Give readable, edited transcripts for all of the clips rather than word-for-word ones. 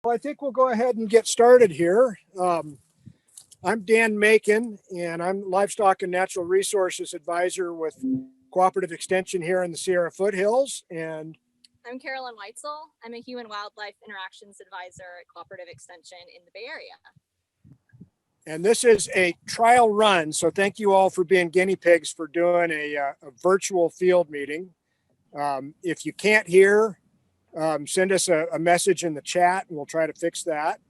Well, I think we'll go ahead and get started here. I'm Dan Macon, and I'm Livestock and Natural Resources Advisor with Cooperative Extension here in the Sierra Foothills. And I'm Carolyn Weitzel. I'm a Human Wildlife Interactions Advisor at Cooperative Extension in the Bay Area. And this is a trial run, so thank you all for being guinea pigs for doing a virtual field meeting. If you can't hear, send us a message in the chat and we'll try to fix that.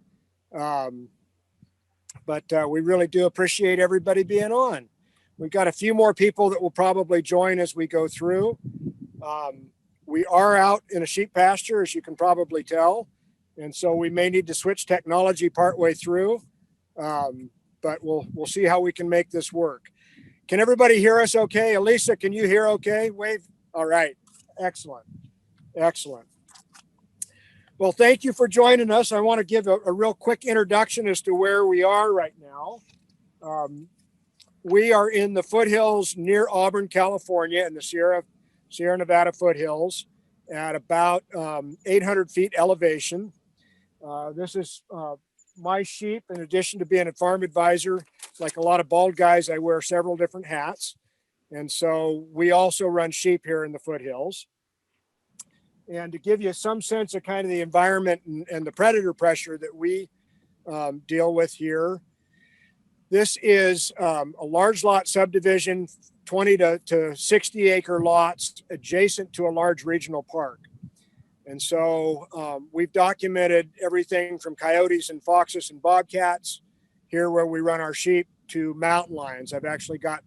But we really do appreciate everybody being on. We've got a few more people that will probably join as we go through. We are out in a sheep pasture, as you can probably tell. And so we may need to switch technology partway through, but we'll see how we can make this work. Can everybody hear us okay? Elisa, can you hear okay? Wave. All right. Excellent. Excellent. Well, thank you for joining us. I want to give a real quick introduction as to where we are right now. We are in the foothills near Auburn, California, in the Sierra Nevada foothills at about 800 feet elevation. This is my sheep. In addition to being a farm advisor, like a lot of bald guys, I wear several different hats. And so we also run sheep here in the foothills. And to give you some sense of kind of the environment and the predator pressure that we deal with here, this is a large lot subdivision, 20 to 60 acre lots adjacent to a large regional park. And so we've documented everything from coyotes and foxes and bobcats here where we run our sheep to mountain lions. I've actually got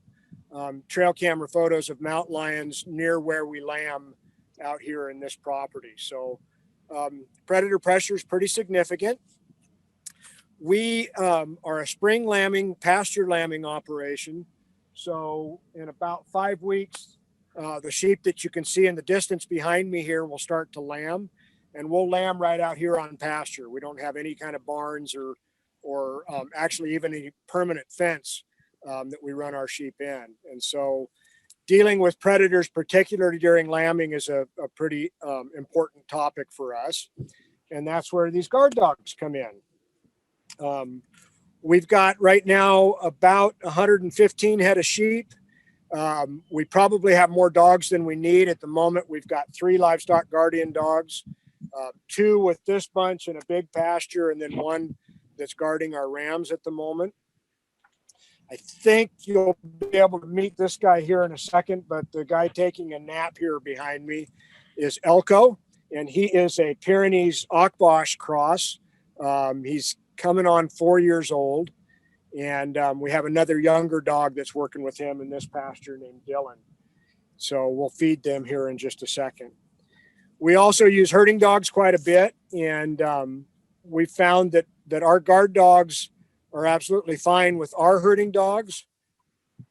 trail camera photos of mountain lions near where we lamb out here in this property. So predator pressure is pretty significant. We are a spring lambing, pasture lambing operation. So in about 5 weeks, the sheep that you can see in the distance behind me here will start to lamb, and we'll lamb right out here on pasture. We don't have any kind of barns or actually even any permanent fence that we run our sheep in. And so dealing with predators, particularly during lambing, is a pretty important topic for us. And that's where these guard dogs come in. We've got right now about 115 head of sheep. We probably have more dogs than we need at the moment. We've got 3 livestock guardian dogs, 2 with this bunch in a big pasture, and then 1 that's guarding our rams at the moment. I think you'll be able to meet this guy here in a second, but the guy taking a nap here behind me is Elko, and he is a Pyrenees Akbash cross. He's coming on 4 years old, and we have another younger dog that's working with him in this pasture named Dylan. So we'll feed them here in just a second. We also use herding dogs quite a bit, and we found that our guard dogs are absolutely fine with our herding dogs.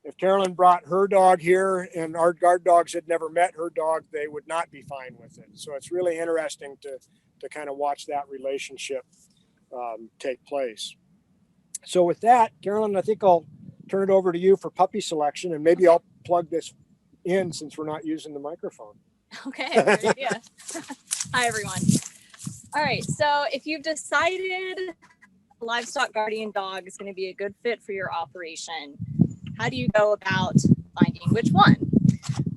If Carolyn brought her dog here and our guard dogs had never met her dog, they would not be fine with it. So it's really interesting to kind of watch that relationship take place. So with that, Carolyn, I think I'll turn it over to you for puppy selection, and maybe I'll plug this in since we're not using the microphone. Okay, great idea. Hi, everyone. All right, so if you've decided livestock guardian dog is going to be a good fit for your operation, how do you go about finding which one?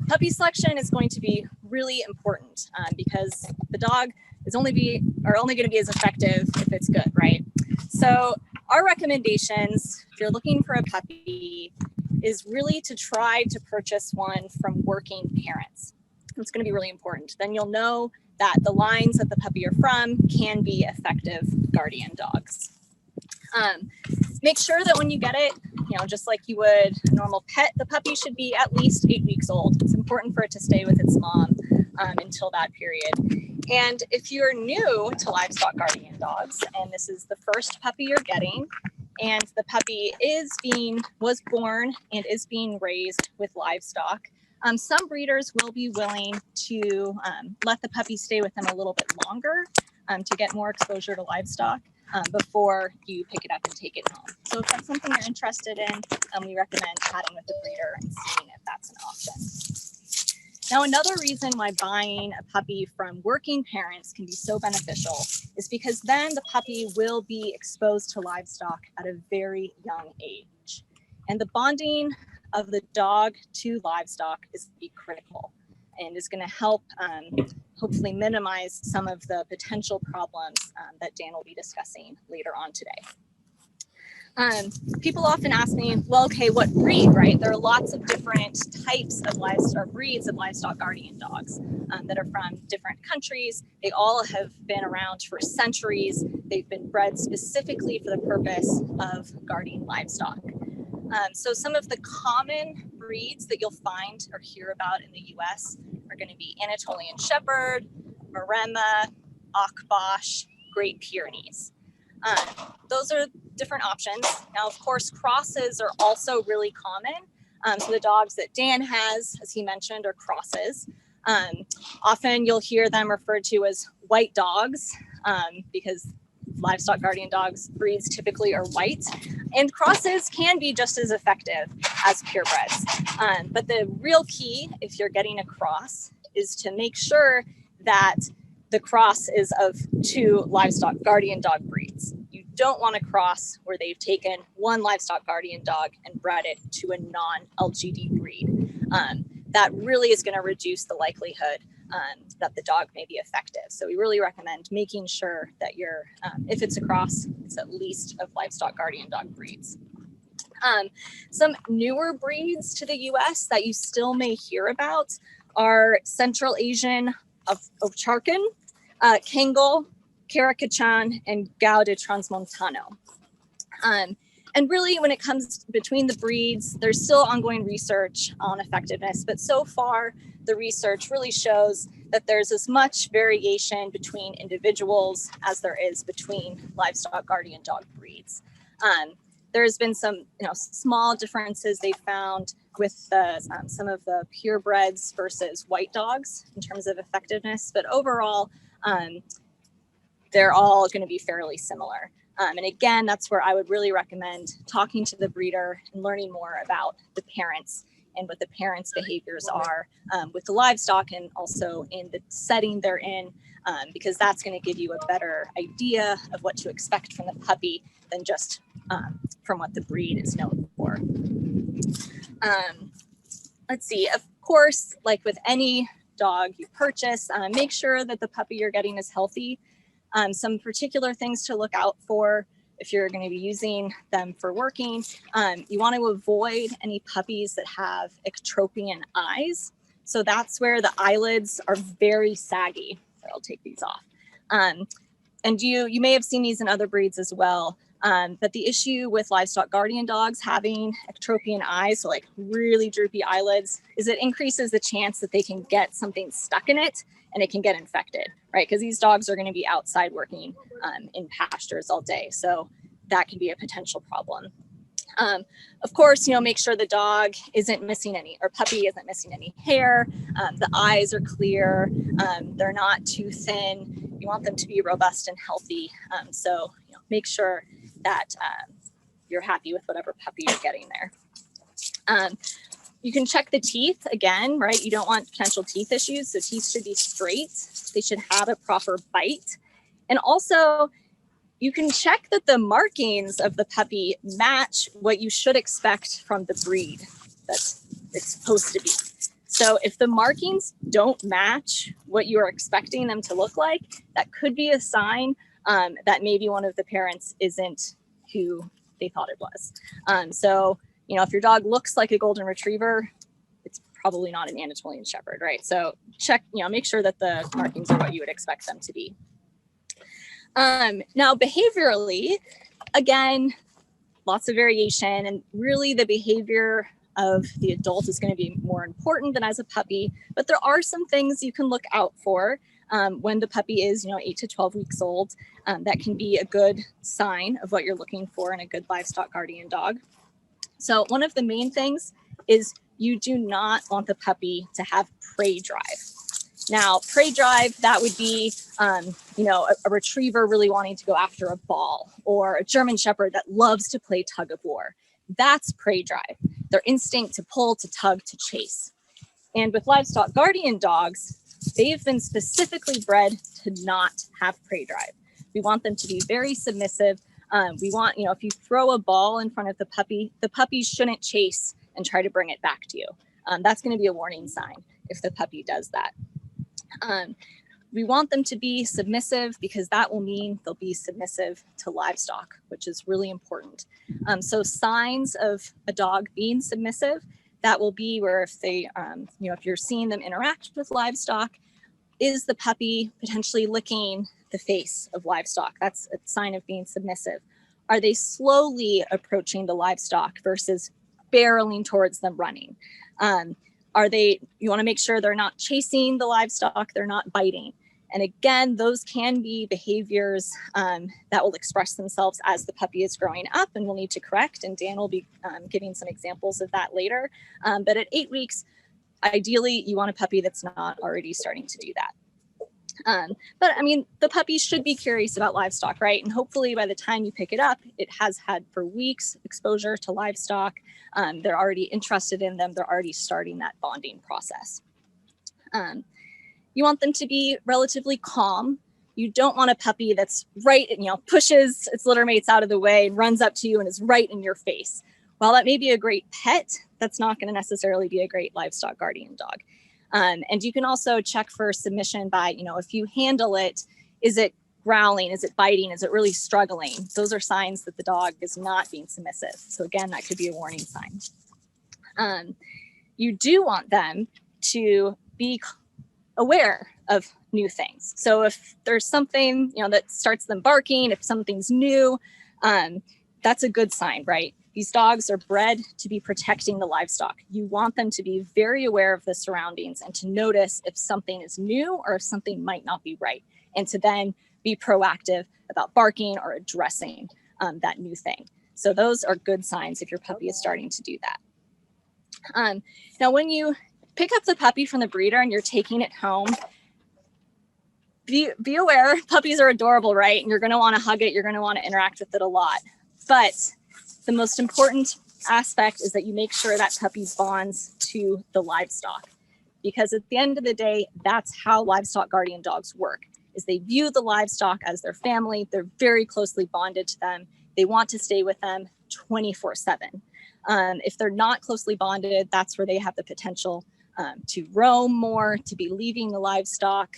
Puppy selection is going to be really important because the dog is only going to be as effective if it's good, right? So our recommendations, if you're looking for a puppy, is really to try to purchase one from working parents. It's going to be really important. Then you'll know that the lines that the puppy are from can be effective guardian dogs. Make sure that when you get it, just like you would a normal pet, the puppy should be at least 8 weeks old. It's important for it to stay with its mom until that period. And if you're new to livestock guardian dogs, and this is the first puppy you're getting, and the puppy was born and is being raised with livestock, some breeders will be willing to let the puppy stay with them a little bit longer to get more exposure to livestock before you pick it up and take it home. So if that's something you're interested in, we recommend chatting with the breeder and seeing if that's an option. Now, another reason why buying a puppy from working parents can be so beneficial is because then the puppy will be exposed to livestock at a very young age. And the bonding of the dog to livestock is going to be critical and is going to help hopefully minimize some of the potential problems that Dan will be discussing later on today. People often ask me, well, okay, what breed, right? There are lots of different types of livestock, breeds of livestock guardian dogs that are from different countries. They all have been around for centuries. They've been bred specifically for the purpose of guarding livestock. So some of the common breeds that you'll find or hear about in the US are going to be Anatolian Shepherd, Maremma, Akbash, Great Pyrenees. Those are different options. Now, of course, crosses are also really common. So the dogs that Dan has, as he mentioned, are crosses. Often you'll hear them referred to as white dogs because livestock guardian dogs breeds typically are white, and crosses can be just as effective as purebreds. But the real key, if you're getting a cross, is to make sure that the cross is of two livestock guardian dog breeds. You don't want a cross where they've taken one livestock guardian dog and bred it to a non-LGD breed. That really is going to reduce the likelihood that the dog may be effective. So we really recommend making sure that you're, if it's a cross, it's at least of livestock guardian dog breeds. Some newer breeds to the US that you still may hear about are Central Asian Ovcharkan, Kangal, Karakachan, and Gao de Transmontano. And really, when it comes between the breeds, there's still ongoing research on effectiveness, but so far, the research really shows that there's as much variation between individuals as there is between livestock guardian dog breeds. There's been some, small differences they found with some of the purebreds versus white dogs in terms of effectiveness, but overall, they're all going to be fairly similar. And again, that's where I would really recommend talking to the breeder and learning more about the parents and what the parents' behaviors are with the livestock and also in the setting they're in, because that's going to give you a better idea of what to expect from the puppy than just from what the breed is known for. Let's see, of course, like with any dog you purchase, make sure that the puppy you're getting is healthy. Some particular things to look out for if you're going to be using them for working. You want to avoid any puppies that have ectropion eyes. So that's where the eyelids are very saggy. So I'll take these off. And you may have seen these in other breeds as well. But the issue with livestock guardian dogs having ectropion eyes, so like really droopy eyelids, is it increases the chance that they can get something stuck in it and it can get infected, right? Because these dogs are going to be outside working in pastures all day. So that can be a potential problem. Of course, make sure the dog isn't missing any, or puppy isn't missing any hair. The eyes are clear. They're not too thin. You want them to be robust and healthy. So make sure that you're happy with whatever puppy you're getting there. You can check the teeth again, right? You don't want potential teeth issues. So teeth should be straight. They should have a proper bite. And also, you can check that the markings of the puppy match what you should expect from the breed that it's supposed to be. So if the markings don't match what you are expecting them to look like, that could be a sign that maybe one of the parents isn't who they thought it was. So, if your dog looks like a golden retriever, it's probably not an Anatolian Shepherd, right? So check, make sure that the markings are what you would expect them to be. Now, behaviorally, again, lots of variation, and really the behavior of the adult is going to be more important than as a puppy, but there are some things you can look out for when the puppy is, 8 to 12 weeks old. That can be a good sign of what you're looking for in a good livestock guardian dog. So one of the main things is you do not want the puppy to have prey drive. Now, prey drive, that would be, a retriever really wanting to go after a ball, or a German Shepherd that loves to play tug of war. That's prey drive, their instinct to pull, to tug, to chase. And with livestock guardian dogs, they've been specifically bred to not have prey drive. We want them to be very submissive. We want, if you throw a ball in front of the puppy shouldn't chase and try to bring it back to you. That's going to be a warning sign if the puppy does that. We want them to be submissive because that will mean they'll be submissive to livestock, which is really important. So signs of a dog being submissive, that will be where if they, if you're seeing them interact with livestock, is the puppy potentially licking the face of livestock? That's a sign of being submissive. Are they slowly approaching the livestock versus barreling towards them running? You want to make sure they're not chasing the livestock, they're not biting. And again, those can be behaviors that will express themselves as the puppy is growing up and we'll need to correct. And Dan will be giving some examples of that later. But at 8 weeks, ideally, you want a puppy that's not already starting to do that. But I mean, the puppy should be curious about livestock, right? And hopefully by the time you pick it up, it has had for weeks exposure to livestock. They're already interested in them. They're already starting that bonding process. You want them to be relatively calm. You don't want a puppy that's pushes its litter mates out of the way and runs up to you and is right in your face. While that may be a great pet, that's not going to necessarily be a great livestock guardian dog. And you can also check for submission by, if you handle it, is it growling? Is it biting? Is it really struggling? Those are signs that the dog is not being submissive. So again, that could be a warning sign. You do want them to be aware of new things. So if there's something, that starts them barking, if something's new, that's a good sign, right? These dogs are bred to be protecting the livestock. You want them to be very aware of the surroundings and to notice if something is new or if something might not be right, and to then be proactive about barking or addressing that new thing. So those are good signs if your puppy is starting to do that. Now, when you pick up the puppy from the breeder and you're taking it home, be aware, puppies are adorable, right? And you're going to want to hug it. You're going to want to interact with it a lot. But the most important aspect is that you make sure that puppy bonds to the livestock, because at the end of the day, that's how livestock guardian dogs work, is they view the livestock as their family. They're very closely bonded to them. They want to stay with them 24/7. If they're not closely bonded, that's where they have the potential to roam more, to be leaving the livestock.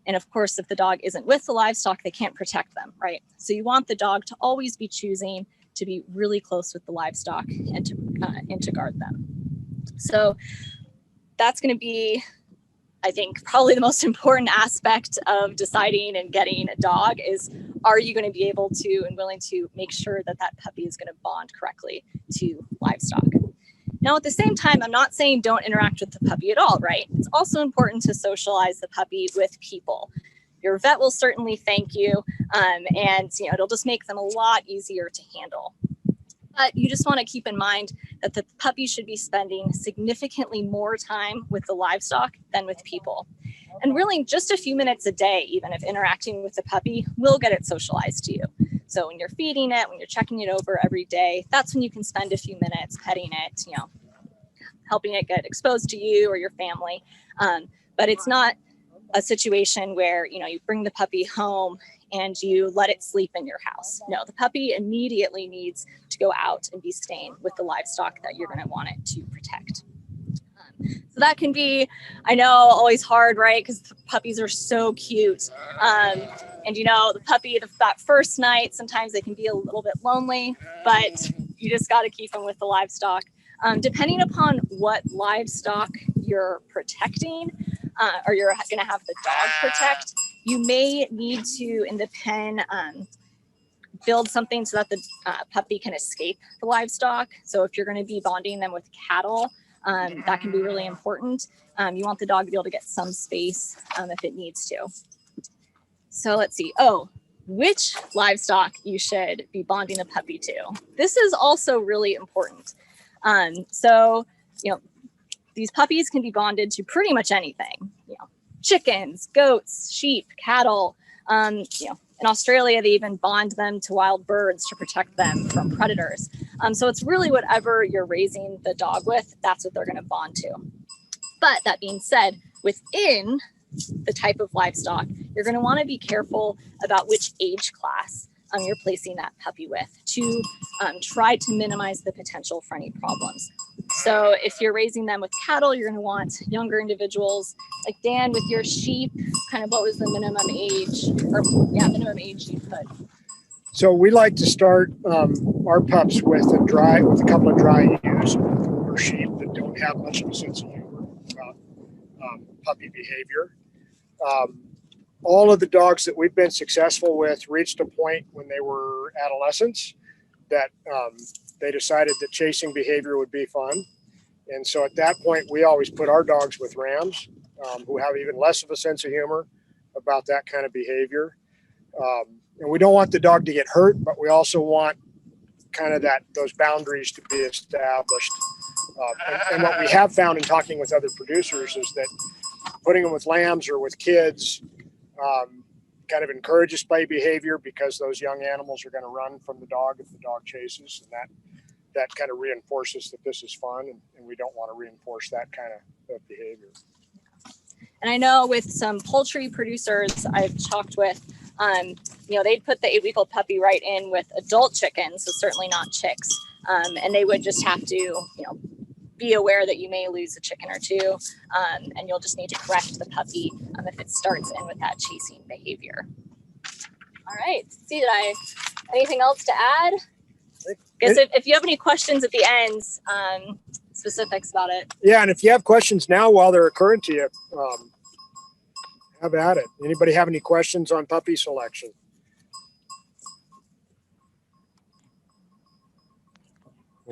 And of course, if the dog isn't with the livestock, they can't protect them, right? So you want the dog to always be choosing to be really close with the livestock and to guard them. So that's going to be, I think, probably the most important aspect of deciding and getting a dog is, are you going to be able to and willing to make sure that that puppy is going to bond correctly to livestock? Now, at the same time, I'm not saying don't interact with the puppy at all, right? It's also important to socialize the puppy with people. Your vet will certainly thank you, and it'll just make them a lot easier to handle. But you just want to keep in mind that the puppy should be spending significantly more time with the livestock than with people. And really, just a few minutes a day, even if interacting with the puppy, will get it socialized to you. So when you're feeding it, when you're checking it over every day, that's when you can spend a few minutes petting it, helping it get exposed to you or your family. But it's not a situation where, you bring the puppy home and you let it sleep in your house. No, the puppy immediately needs to go out and be staying with the livestock that you're going to want it to protect. So that can be, I know, always hard, right? Because puppies are so cute. And the puppy, that first night, sometimes they can be a little bit lonely, but you just got to keep them with the livestock. Depending upon what livestock you're protecting, or you're going to have the dog protect, you may need to, in the pen, build something so that the puppy can escape the livestock. So if you're going to be bonding them with cattle, that can be really important. You want the dog to be able to get some space if it needs to. So let's see. Which livestock you should be bonding the puppy to. This is also really important. These puppies can be bonded to pretty much anything, chickens, goats, sheep, cattle. In Australia, they even bond them to wild birds to protect them from predators. So it's really whatever you're raising the dog with, that's what they're going to bond to. But that being said, within the type of livestock, you're going to want to be careful about which age class you're placing that puppy with to try to minimize the potential for any problems. So if you're raising them with cattle, you're going to want younger individuals. Like Dan, with your sheep, kind of what was the minimum age, or minimum age you put? So we like to start our pups with a couple of dry ewes or sheep that don't have much of a sense of humor about puppy behavior. All of the dogs that we've been successful with reached a point when they were adolescents that they decided that chasing behavior would be fun. And so at that point, we always put our dogs with rams who have even less of a sense of humor about that kind of behavior. And we don't want the dog to get hurt, but we also want kind of those boundaries to be established. And what we have found in talking with other producers is that putting them with lambs or with kids kind of encourages play behavior, because those young animals are going to run from the dog if the dog chases, and that kind of reinforces that this is fun, and we don't want to reinforce that kind of behavior. And I know with some poultry producers I've talked with, they'd put the 8-week-old puppy right in with adult chickens, so certainly not chicks, and they would just have to, be aware that you may lose a chicken or two, and you'll just need to correct the puppy if it starts in with that chasing behavior. All right. See, anything else to add? Guess if you have any questions at the end, specifics about it. Yeah, and if you have questions now while they're occurring to you, have at it. Anybody have any questions on puppy selection?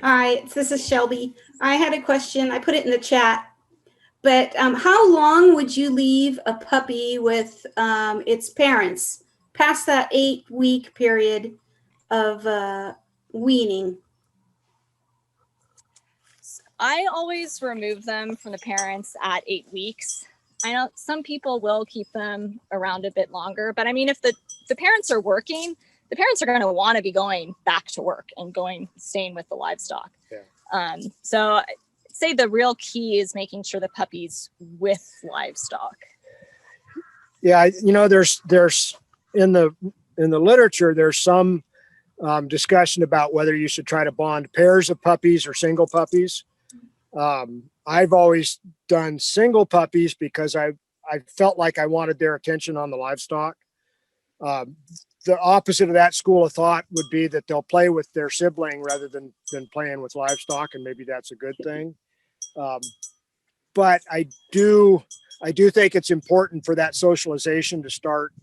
Hi, this is Shelby. I had a question. I put it in the chat. But how long would you leave a puppy with its parents past that 8-week period of weaning? I always remove them from the parents at 8 weeks. I know some people will keep them around a bit longer, but I mean, if the parents are working, the parents are going to want to be going back to work and staying with the livestock. Yeah. So I'd say the real key is making sure the puppy's with livestock. Yeah, there's in the literature, there's some discussion about whether you should try to bond pairs of puppies or single puppies. I've always done single puppies because I felt like I wanted their attention on the livestock. The opposite of that school of thought would be that they'll play with their sibling rather than playing with livestock, and maybe that's a good thing. But I do think it's important for that socialization to start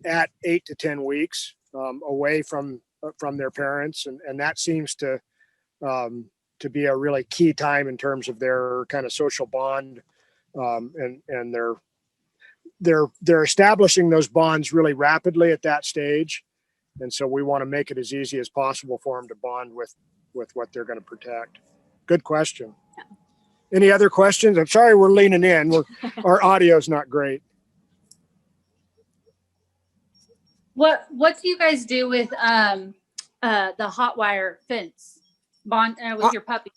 at 8 to 10 weeks away from their parents, and that seems to be a really key time in terms of their kind of social bond, and they're establishing those bonds really rapidly at that stage. And so we want to make it as easy as possible for them to bond with what they're going to protect. Good question. Yeah. Any other questions? I'm sorry, we're leaning in. Our audio's not great. What do you guys do with the hot wire fence bond with your puppy?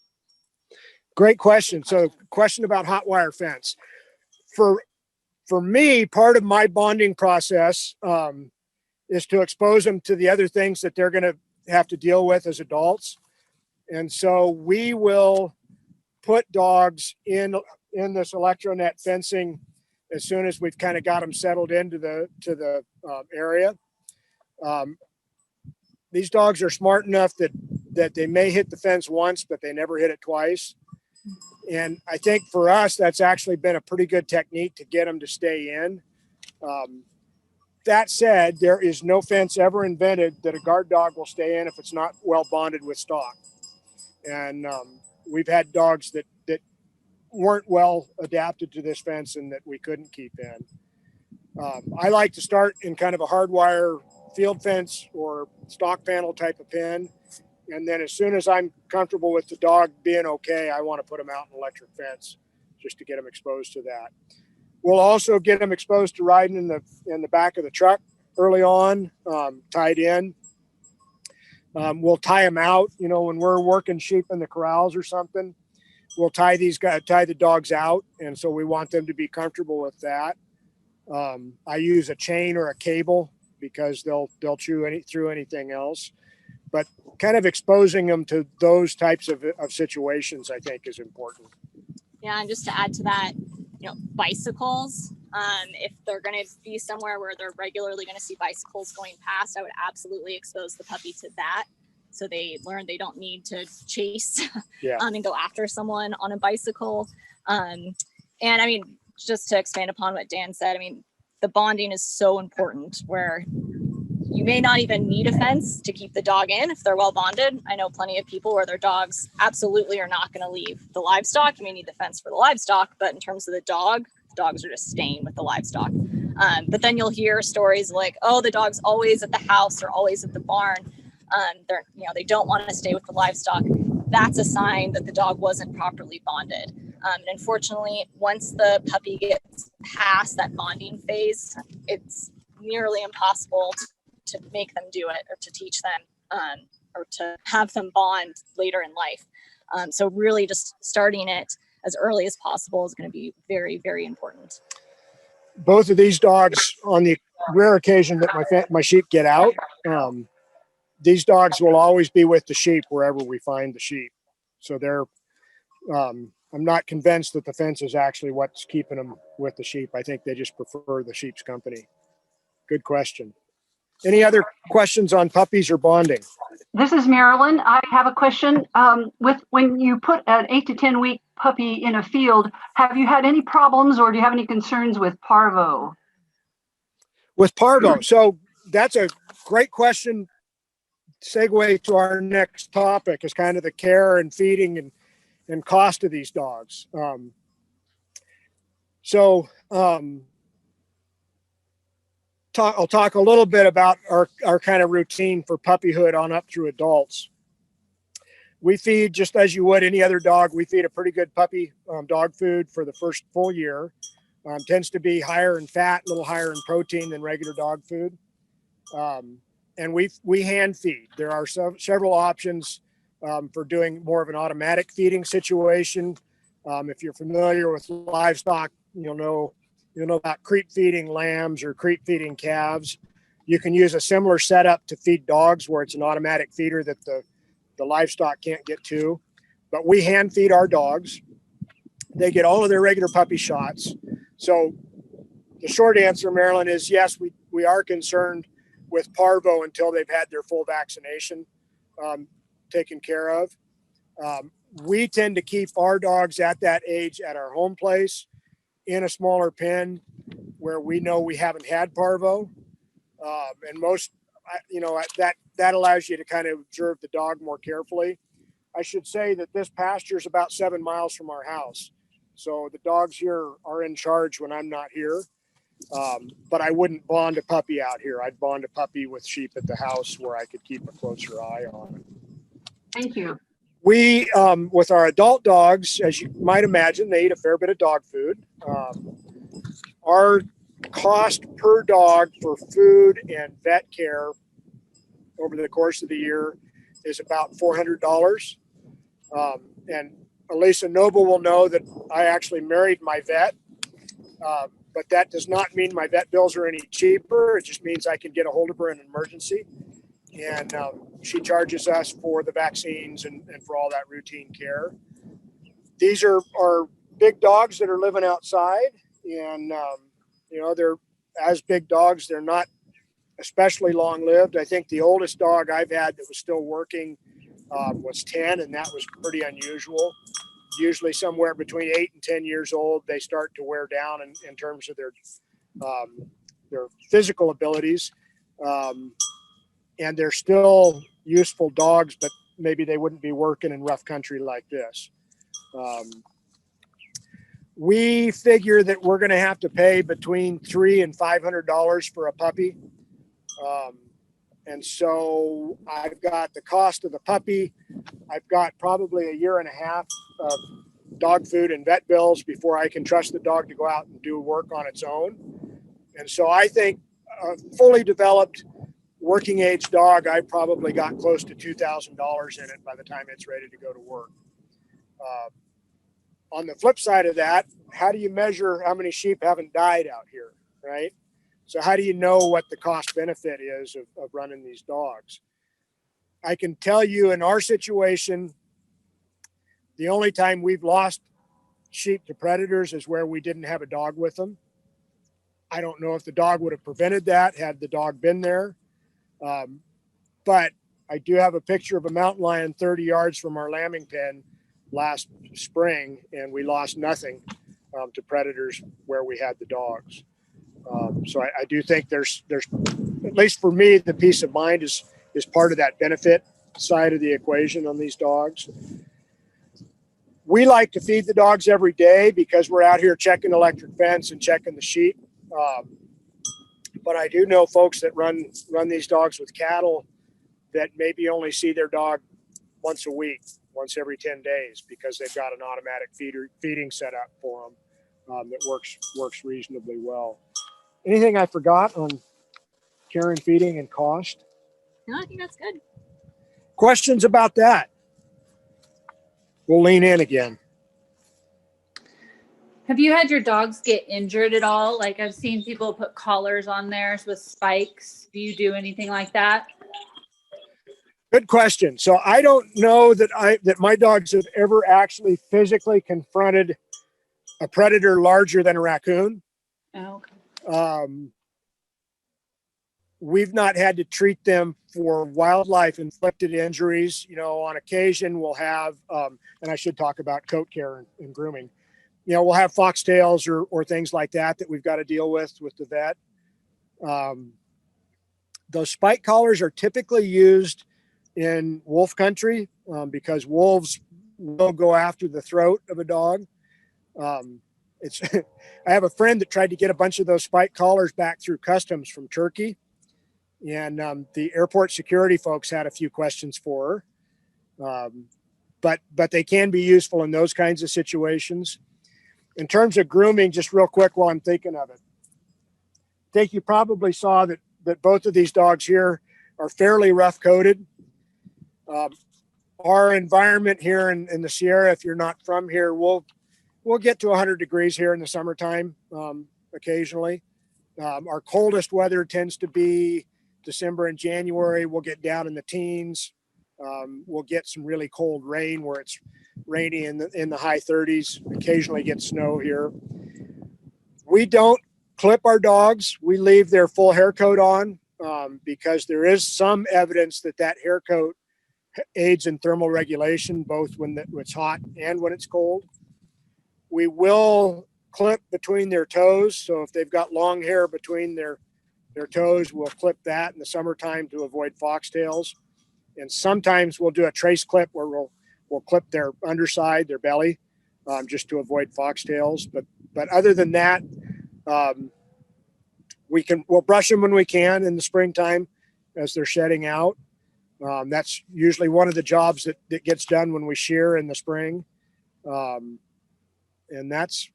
Great question. So question about hot wire fence. For me, part of my bonding process is to expose them to the other things that they're going to have to deal with as adults. And so we will put dogs in this electronet fencing as soon as we've kind of got them settled into the area. These dogs are smart enough that they may hit the fence once, but they never hit it twice. And I think for us, that's actually been a pretty good technique to get them to stay in. That said, there is no fence ever invented that a guard dog will stay in if it's not well bonded with stock. And we've had dogs that weren't well adapted to this fence and that we couldn't keep in. I like to start in kind of a hardwire field fence or stock panel type of pen. And then as soon as I'm comfortable with the dog being okay, I want to put them out in electric fence just to get them exposed to that. We'll also get them exposed to riding in the back of the truck early on, tied in. We'll tie them out, when we're working sheep in the corrals or something. we'll tie the dogs out. And so we want them to be comfortable with that. I use a chain or a cable because they'll chew through anything else, but kind of exposing them to those types of situations, I think, is important. Yeah, and just to add to that, bicycles, if they're going to be somewhere where they're regularly going to see bicycles going past, I would absolutely expose the puppy to that. So they learn they don't need to chase and go after someone on a bicycle. And I mean, just to expand upon what Dan said, I mean, the bonding is so important where you may not even need a fence to keep the dog in if they're well bonded. I know plenty of people where their dogs absolutely are not going to leave the livestock. You may need the fence for the livestock, but in terms of the dogs are just staying with the livestock. But then you'll hear stories like, oh, the dog's always at the house or always at the barn. They don't want to stay with the livestock. That's a sign that the dog wasn't properly bonded. And unfortunately, once the puppy gets past that bonding phase, it's nearly impossible to make them do it or to teach them or to have them bond later in life. So really just starting it as early as possible is going to be very, very important. Both of these dogs, on the rare occasion that my sheep get out, these dogs will always be with the sheep wherever we find the sheep. So I'm not convinced that the fence is actually what's keeping them with the sheep. I think they just prefer the sheep's company. Good question. Any other questions on puppies or bonding? This is Marilyn. I have a question. When you put an 8 to 10 week puppy in a field, have you had any problems or do you have any concerns with parvo? With parvo, so that's a great question. Segue to our next topic is kind of the care and feeding and cost of these dogs. I'll talk a little bit about our kind of routine for puppyhood on up through adults. We feed just as you would any other dog. We feed a pretty good puppy dog food for the first full year. Tends to be higher in fat, a little higher in protein than regular dog food. And we hand feed. There are several options for doing more of an automatic feeding situation. If you're familiar with livestock, you'll know about creep feeding lambs or creep feeding calves. You can use a similar setup to feed dogs where it's an automatic feeder that the livestock can't get to. But we hand feed our dogs. They get all of their regular puppy shots. So the short answer, Marilyn, is yes, we are concerned with parvo until they've had their full vaccination taken care of. We tend to keep our dogs at that age at our home place in a smaller pen where we know we haven't had parvo. And most, that allows you to kind of observe the dog more carefully. I should say that this pasture is about 7 miles from our house. So the dogs here are in charge when I'm not here. But I wouldn't bond a puppy out here. I'd bond a puppy with sheep at the house where I could keep a closer eye on it. Thank you. We, with our adult dogs, as you might imagine, they eat a fair bit of dog food. Our cost per dog for food and vet care over the course of the year is about $400. And Elisa Noble will know that I actually married my vet. But that does not mean my vet bills are any cheaper. It just means I can get a hold of her in an emergency. And she charges us for the vaccines and for all that routine care. These are big dogs that are living outside. And, they're as big dogs. They're not especially long-lived. I think the oldest dog I've had that was still working was 10, and that was pretty unusual. Usually somewhere between 8 and 10 years old, they start to wear down in terms of their physical abilities. And they're still useful dogs, but maybe they wouldn't be working in rough country like this. We figure that we're going to have to pay between $300 and $500 for a puppy. And so I've got the cost of the puppy. I've got probably a year and a half of dog food and vet bills before I can trust the dog to go out and do work on its own. And so I think a fully developed working age dog, I probably got close to $2,000 in it by the time it's ready to go to work. On the flip side of that, how do you measure how many sheep haven't died out here, right? So how do you know what the cost benefit is of running these dogs? I can tell you in our situation, the only time we've lost sheep to predators is where we didn't have a dog with them. I don't know if the dog would have prevented that had the dog been there. But I do have a picture of a mountain lion 30 yards from our lambing pen last spring, and we lost nothing to predators where we had the dogs. So I do think there's, at least for me, the peace of mind is part of that benefit side of the equation on these dogs. We like to feed the dogs every day because we're out here checking electric fence and checking the sheep. But I do know folks that run these dogs with cattle that maybe only see their dog once a week, once every 10 days, because they've got an automatic feeding set up for them that works reasonably well. Anything I forgot on care and feeding and cost? No, I think that's good. Questions about that? We'll lean in again. Have you had your dogs get injured at all? Like I've seen people put collars on theirs with spikes. Do you do anything like that? Good question. So I don't know that my dogs have ever actually physically confronted a predator larger than a raccoon. Oh, okay. We've not had to treat them for wildlife inflicted injuries. You know, on occasion we'll have, and I should talk about coat care and grooming. You know, we'll have foxtails or things like that we've got to deal with the vet. Those spike collars are typically used in wolf country because wolves will go after the throat of a dog. I have a friend that tried to get a bunch of those spike collars back through customs from Turkey. And the airport security folks had a few questions for her. But they can be useful in those kinds of situations. In terms of grooming, just real quick while I'm thinking of it, I think you probably saw that both of these dogs here are fairly rough coated. Our environment here in the Sierra, if you're not from here, we'll get to 100 degrees here in the summertime occasionally. Our coldest weather tends to be December and January. We'll get down in the teens. We'll get some really cold rain where it's rainy in the high 30s. Occasionally get snow here. We don't clip our dogs. We leave their full hair coat on because there is some evidence that hair coat aids in thermal regulation, both when it's hot and when it's cold. We will clip between their toes. So if they've got long hair between their toes, we'll clip that in the summertime to avoid foxtails. And sometimes we'll do a trace clip where we'll clip their underside, their belly, just to avoid foxtails. But other than that, we'll brush them when we can in the springtime as they're shedding out. That's usually one of the jobs that gets done when we shear in the spring. And that's,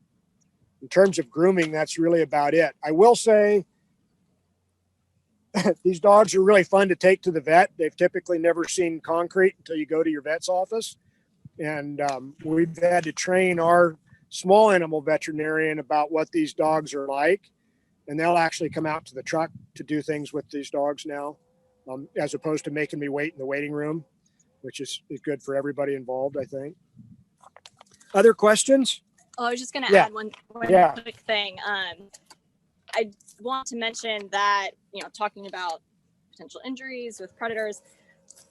in terms of grooming, that's really about it. I will say these dogs are really fun to take to the vet. They've typically never seen concrete until you go to your vet's office. And we've had to train our small animal veterinarian about what these dogs are like. And they'll actually come out to the truck to do things with these dogs now, as opposed to making me wait in the waiting room, which is good for everybody involved, I think. Other questions? Oh, I was just going to add one quick thing. I want to mention that, talking about potential injuries with predators,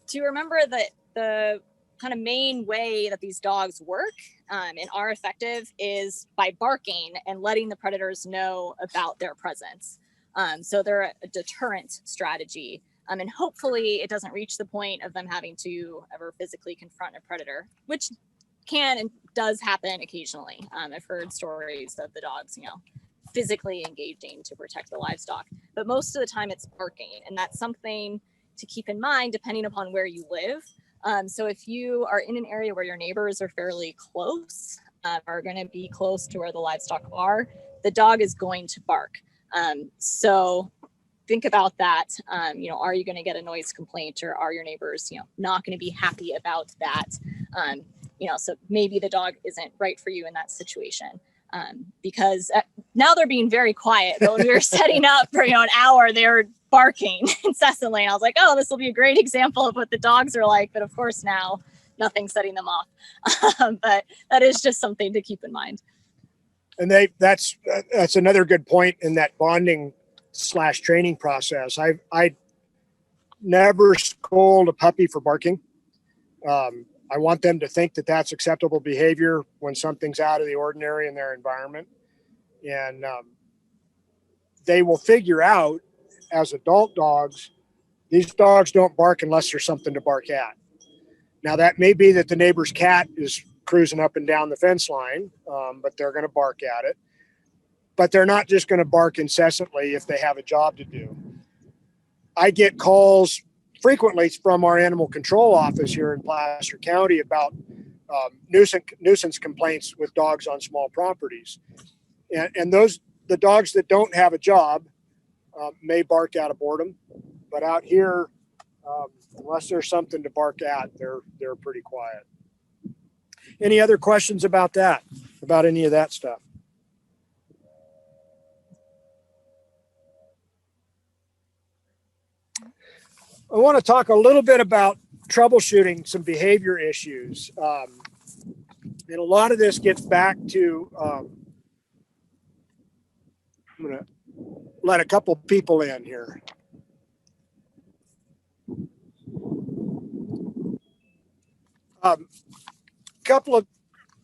to remember that the kind of main way that these dogs work and are effective is by barking and letting the predators know about their presence. So they're a deterrent strategy. And hopefully it doesn't reach the point of them having to ever physically confront a predator, which can and does happen occasionally. I've heard stories of the dogs, physically engaging to protect the livestock, but most of the time it's barking, and that's something to keep in mind depending upon where you live. So if you are in an area where your neighbors are fairly close, are going to be close to where the livestock are, the dog is going to bark. So think about that. Are you going to get a noise complaint, or are your neighbors, not going to be happy about that? so maybe the dog isn't right for you in that situation. Because now they're being very quiet, but when we were setting up for, an hour, they were barking incessantly. And I was like, oh, this will be a great example of what the dogs are like. But of course now nothing's setting them off. But that is just something to keep in mind. And that's another good point in that bonding / training process. I never scold a puppy for barking. I want them to think that that's acceptable behavior when something's out of the ordinary in their environment. And they will figure out as adult dogs, these dogs don't bark unless there's something to bark at. Now that may be that the neighbor's cat is cruising up and down the fence line, but they're going to bark at it. But they're not just going to bark incessantly if they have a job to do. I get calls frequently from our animal control office here in Placer County about nuisance complaints with dogs on small properties. And the dogs that don't have a job may bark out of boredom, but out here, unless there's something to bark at, they're pretty quiet. Any other questions about any of that stuff? I want to talk a little bit about troubleshooting some behavior issues. And a lot of this gets back to, I'm going to let a couple people in here.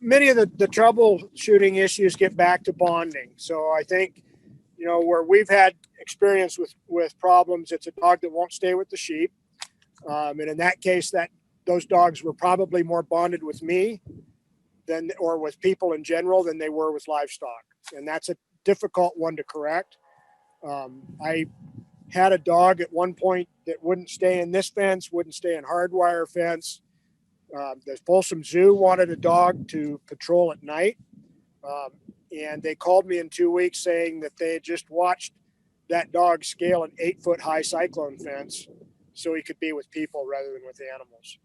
Many of the troubleshooting issues get back to bonding. So I think, where we've had experience with problems, it's a dog that won't stay with the sheep. And in that case, those dogs were probably more bonded with me or with people in general than they were with livestock. And that's a difficult one to correct. I had a dog at one point that wouldn't stay in this fence, wouldn't stay in hardwire fence. The Folsom Zoo wanted a dog to patrol at night. And they called me in 2 weeks saying that they had just watched that dog scale an 8-foot high cyclone fence so he could be with people rather than with animals.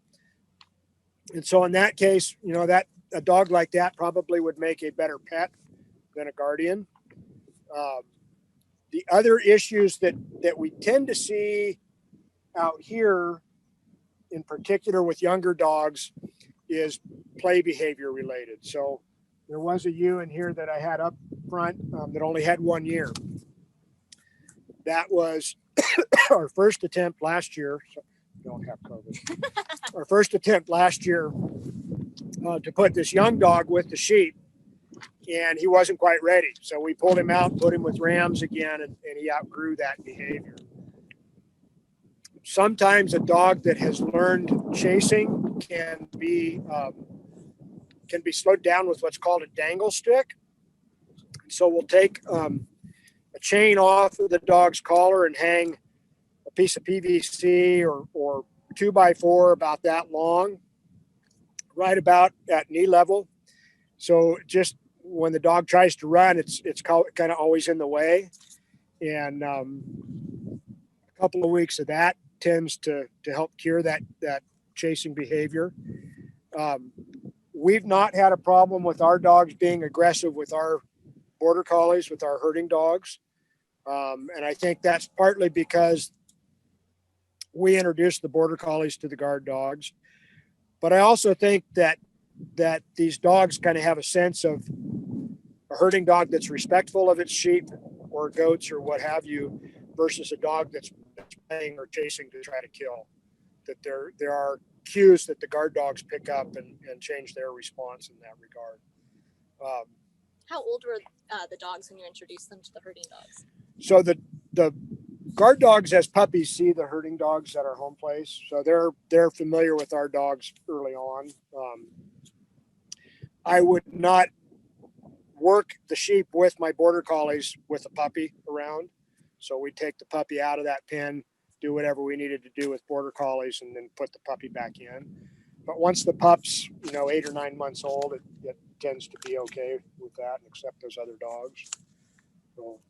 And so in that case, that a dog like that probably would make a better pet than a guardian. The other issues that we tend to see out here, in particular with younger dogs, is play behavior related. So there was a ewe in here that I had up front that only had 1 year. That was our first attempt last year. So don't have COVID. Our first attempt last year to put this young dog with the sheep, and he wasn't quite ready. So we pulled him out, put him with rams again, and he outgrew that behavior. Sometimes a dog that has learned chasing can be slowed down with what's called a dangle stick. So we'll take a chain off of the dog's collar and hang a piece of PVC or 2x4 about that long, right about at knee level. So just when the dog tries to run, it's kind of always in the way. And a couple of weeks of that tends to help cure that chasing behavior. We've not had a problem with our dogs being aggressive with our border collies, with our herding dogs. And I think that's partly because we introduced the border collies to the guard dogs. But I also think that these dogs kind of have a sense of a herding dog that's respectful of its sheep or goats or what have you, versus a dog that's playing or chasing to try to kill. That there are cues that the guard dogs pick up and change their response in that regard. How old were the dogs when you introduced them to the herding dogs? So the guard dogs as puppies see the herding dogs at our home place. So they're familiar with our dogs early on. I would not work the sheep with my border collies with a puppy around. So we take the puppy out of that pen, do whatever we needed to do with border collies, and then put the puppy back in. But once the pup's 8 or 9 months old, it tends to be okay with that and accept those other dogs. So,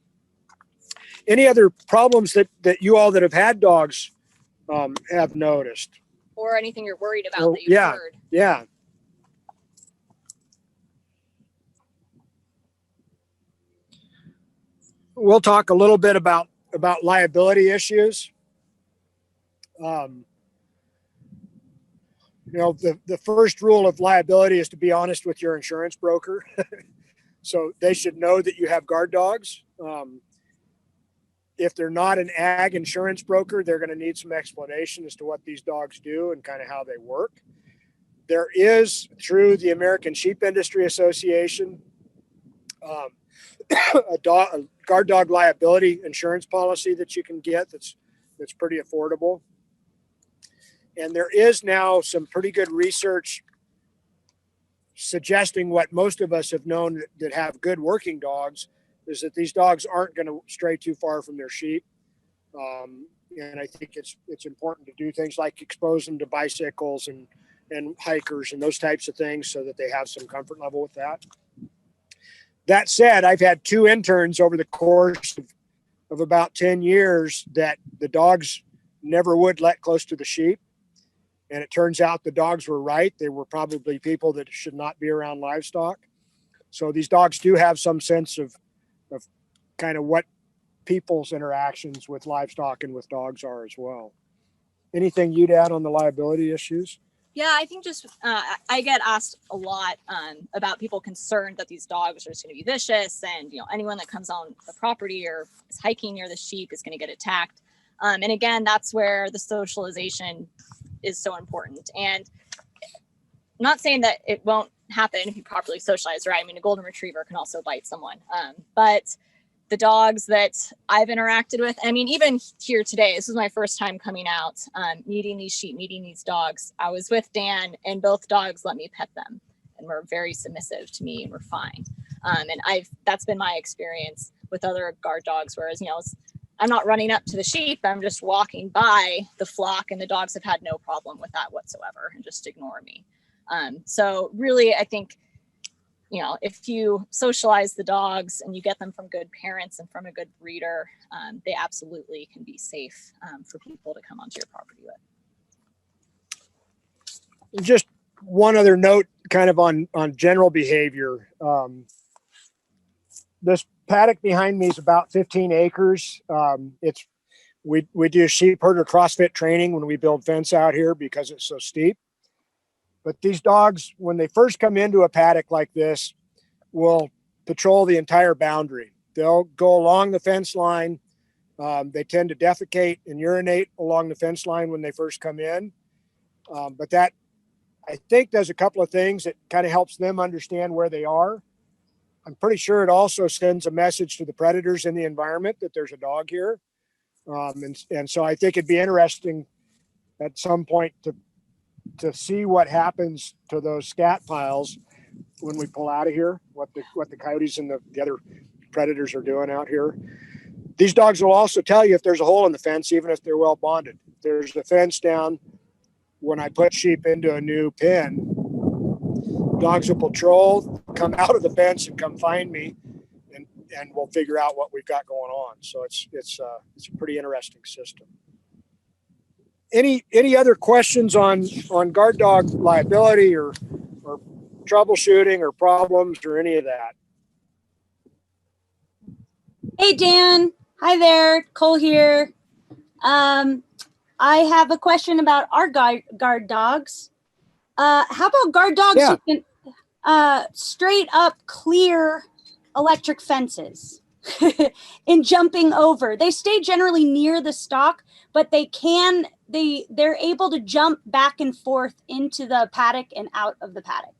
any other problems that you all that have had dogs have noticed? Or anything you're worried about that you've heard? Yeah. we'll talk a little bit about liability issues. The first rule of liability is to be honest with your insurance broker. So they should know that you have guard dogs. If they're not an ag insurance broker, they're going to need some explanation as to what these dogs do and kind of how they work. There is, through the American Sheep Industry Association, a guard dog liability insurance policy that you can get that's pretty affordable. And there is now some pretty good research suggesting what most of us have known that have good working dogs is that these dogs aren't going to stray too far from their sheep. And I think it's important to do things like expose them to bicycles and hikers and those types of things so that they have some comfort level with that. That said, I've had 2 interns over the course of about 10 years that the dogs never would let close to the sheep. And it turns out the dogs were right. They were probably people that should not be around livestock. So these dogs do have some sense of kind of what people's interactions with livestock and with dogs are as well. Anything you'd add on the liability issues? Yeah, I think just I get asked a lot about people concerned that these dogs are just going to be vicious, and anyone that comes on the property or is hiking near the sheep is going to get attacked. And again, that's where the socialization is so important. And I'm not saying that it won't happen if you properly socialize, right? I mean, a golden retriever can also bite someone, but the dogs that I've interacted with, I mean, even here today, this was my first time coming out, meeting these sheep, meeting these dogs. I was with Dan and both dogs let me pet them and were very submissive to me and were fine. And that's been my experience with other guard dogs, whereas, I'm not running up to the sheep. I'm just walking by the flock and the dogs have had no problem with that whatsoever and just ignore me. So really, I think, if you socialize the dogs and you get them from good parents and from a good breeder, they absolutely can be safe for people to come onto your property with. Just one other note kind of on general behavior. This paddock behind me is about 15 acres. We do sheep herder CrossFit training when we build fence out here because it's so steep. But these dogs, when they first come into a paddock like this, will patrol the entire boundary. They'll go along the fence line. They tend to defecate and urinate along the fence line when they first come in. But that, I think, does a couple of things. It kind of helps them understand where they are. I'm pretty sure it also sends a message to the predators in the environment that there's a dog here. And so I think it'd be interesting at some point to see what happens to those scat piles when we pull out of here, what the coyotes and the other predators are doing out here. These dogs will also tell you if there's a hole in the fence, even if they're well bonded. There's a fence down. When I put sheep into a new pen, dogs will patrol, come out of the fence and come find me, and we'll figure out what we've got going on. So it's a pretty interesting system. Any other questions on guard dog liability or troubleshooting or problems or any of that? Hey, Dan. Hi there. Cole here. I have a question about our guard dogs. How about guard dogs who can straight up clear electric fences in jumping over? They stay generally near the stock, but they're able to jump back and forth into the paddock and out of the paddock.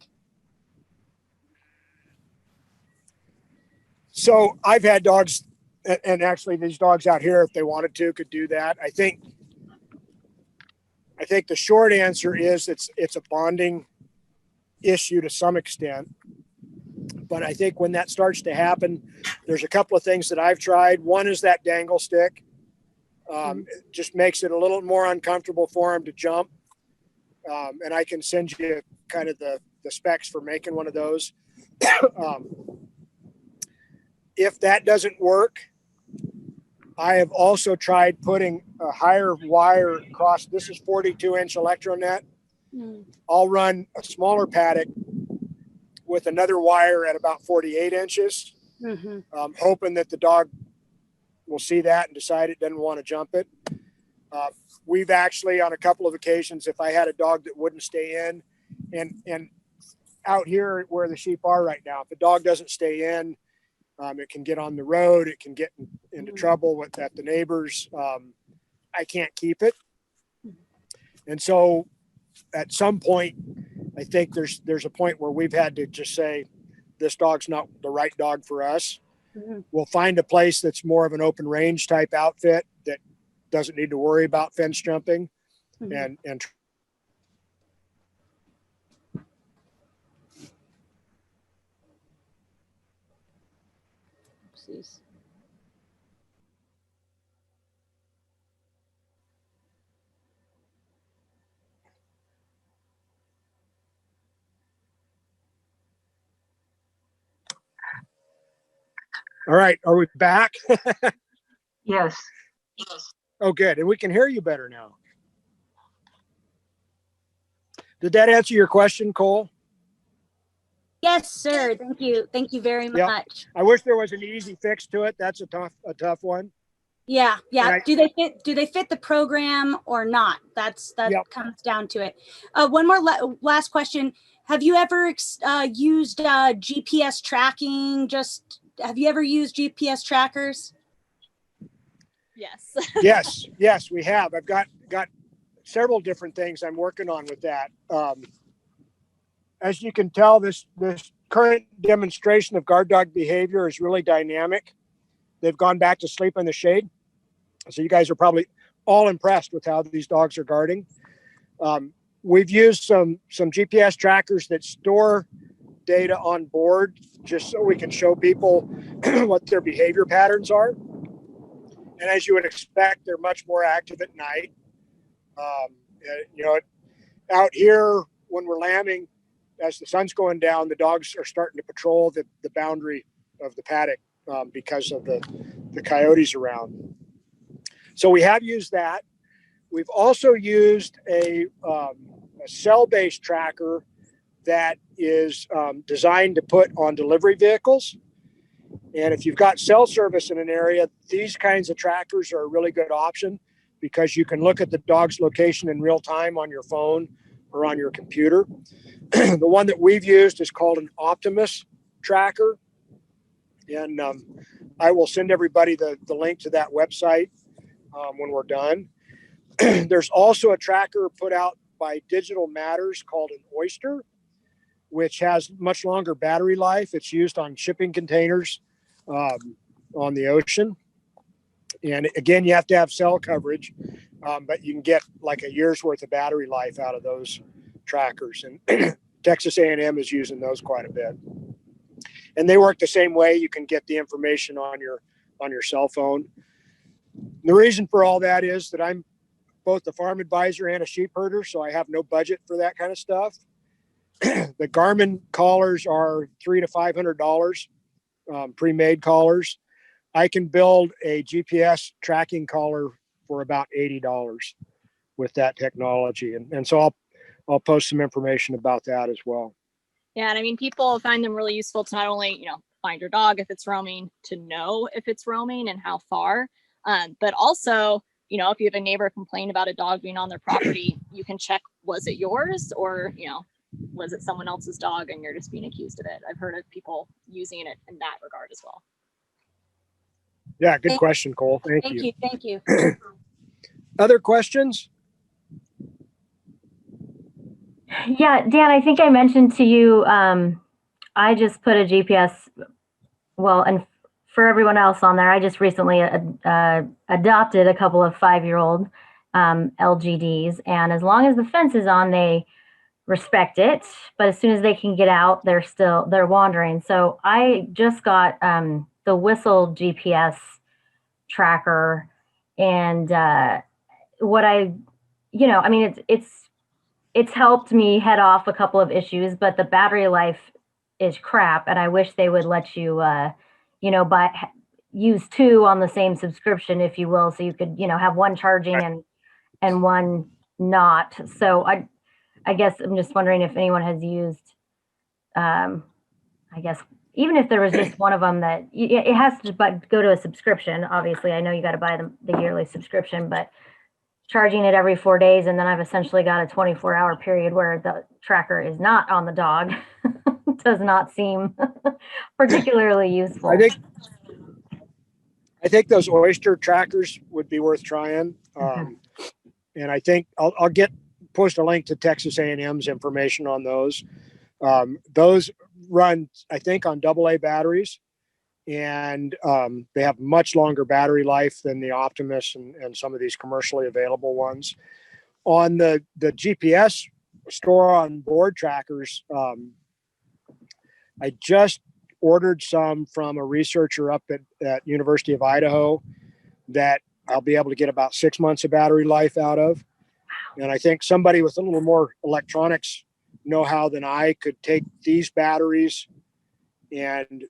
So I've had dogs, and actually these dogs out here, if they wanted to, could do that. I think the short answer is it's a bonding issue to some extent. But I think when that starts to happen, there's a couple of things that I've tried. One is that dangle stick. It just makes it a little more uncomfortable for them to jump. And I can send you kind of the specs for making one of those. If that doesn't work, I have also tried putting a higher wire across. This is 42-inch electronet. I'll run a smaller paddock with another wire at about 48 inches, hoping that the dog will see that and decide it doesn't want to jump it. We've actually, on a couple of occasions, if I had a dog that wouldn't stay in, and out here where the sheep are right now, if a dog doesn't stay in, it can get on the road. It can get into trouble at the neighbors. I can't keep it. And so at some point, I think there's a point where we've had to just say, this dog's not the right dog for us. Mhm. We'll find a place that's more of an open range type outfit that doesn't need to worry about fence jumping. Mhm. And Oopsies. all right, are we back? Yes. Oh, good. And we can hear you better now. Did that answer your question, Cole? Yes, sir. Thank you. Thank you very Yep. much. I wish there was an easy fix to it. That's a tough one. Yeah, yeah. And Do they fit the program or not? That Yep. comes down to it. One more last question. Have you ever used GPS tracking? Have you ever used GPS trackers? Yes. Yes, we have. I've got several different things I'm working on with that. As you can tell, this current demonstration of guard dog behavior is really dynamic. They've gone back to sleep in the shade. So you guys are probably all impressed with how these dogs are guarding. We've used some GPS trackers that store data on board just so we can show people what their behavior patterns are. And as you would expect, they're much more active at night. Out here when we're lambing, as the sun's going down, the dogs are starting to patrol the boundary of the paddock because of the coyotes around. So we have used that. We've also used a cell-based tracker that is designed to put on delivery vehicles. And if you've got cell service in an area, these kinds of trackers are a really good option because you can look at the dog's location in real time on your phone or on your computer. The one that we've used is called an Optimus tracker. And I will send everybody the link to that website when we're done. There's also a tracker put out by Digital Matters called an Oyster, which has much longer battery life. It's used on shipping containers on the ocean. And again, you have to have cell coverage, but you can get like a year's worth of battery life out of those trackers. And Texas A&M is using those quite a bit. And they work the same way. You can get the information on your cell phone. The reason for all that is that I'm both a farm advisor and a sheep herder, so I have no budget for that kind of stuff. The Garmin collars are $300 to $500, pre-made collars. I can build a GPS tracking collar for about $80 with that technology, and so I'll post some information about that as well. Yeah, and I mean, people find them really useful to not only, find your dog if it's roaming, to know if it's roaming and how far, but also, if you have a neighbor complain about a dog being on their property, you can check, was it yours or, was it someone else's dog and you're just being accused of it? I've heard of people using it in that regard as well. Yeah, good question, Cole. Thank you. Thank you. Other questions? Yeah, Dan, I think I mentioned to you, I just put a GPS, well, and for everyone else on there, I just recently adopted a couple of 5-year-old LGDs. And as long as the fence is on, they respect it. But as soon as they can get out, they're wandering. So I just got the Whistle GPS tracker. And it's helped me head off a couple of issues, but the battery life is crap. And I wish they would let you, use 2 on the same subscription, if you will. So you could, have one charging and one not. So I guess I'm just wondering if anyone has used, even if there was just one of them that it has to go to a subscription. Obviously, I know you got to buy the yearly subscription, but charging it every 4 days, and then I've essentially got a 24-hour period where the tracker is not on the dog does not seem particularly useful. I think those oyster trackers would be worth trying. Okay. And I think I'll post a link to Texas A&M's information on those. Those run, I think, on AA batteries, and they have much longer battery life than the Optimus and some of these commercially available ones. On the GPS store on board trackers, I just ordered some from a researcher up at University of Idaho that I'll be able to get about 6 months of battery life out of. And I think somebody with a little more electronics know-how than I could take these batteries and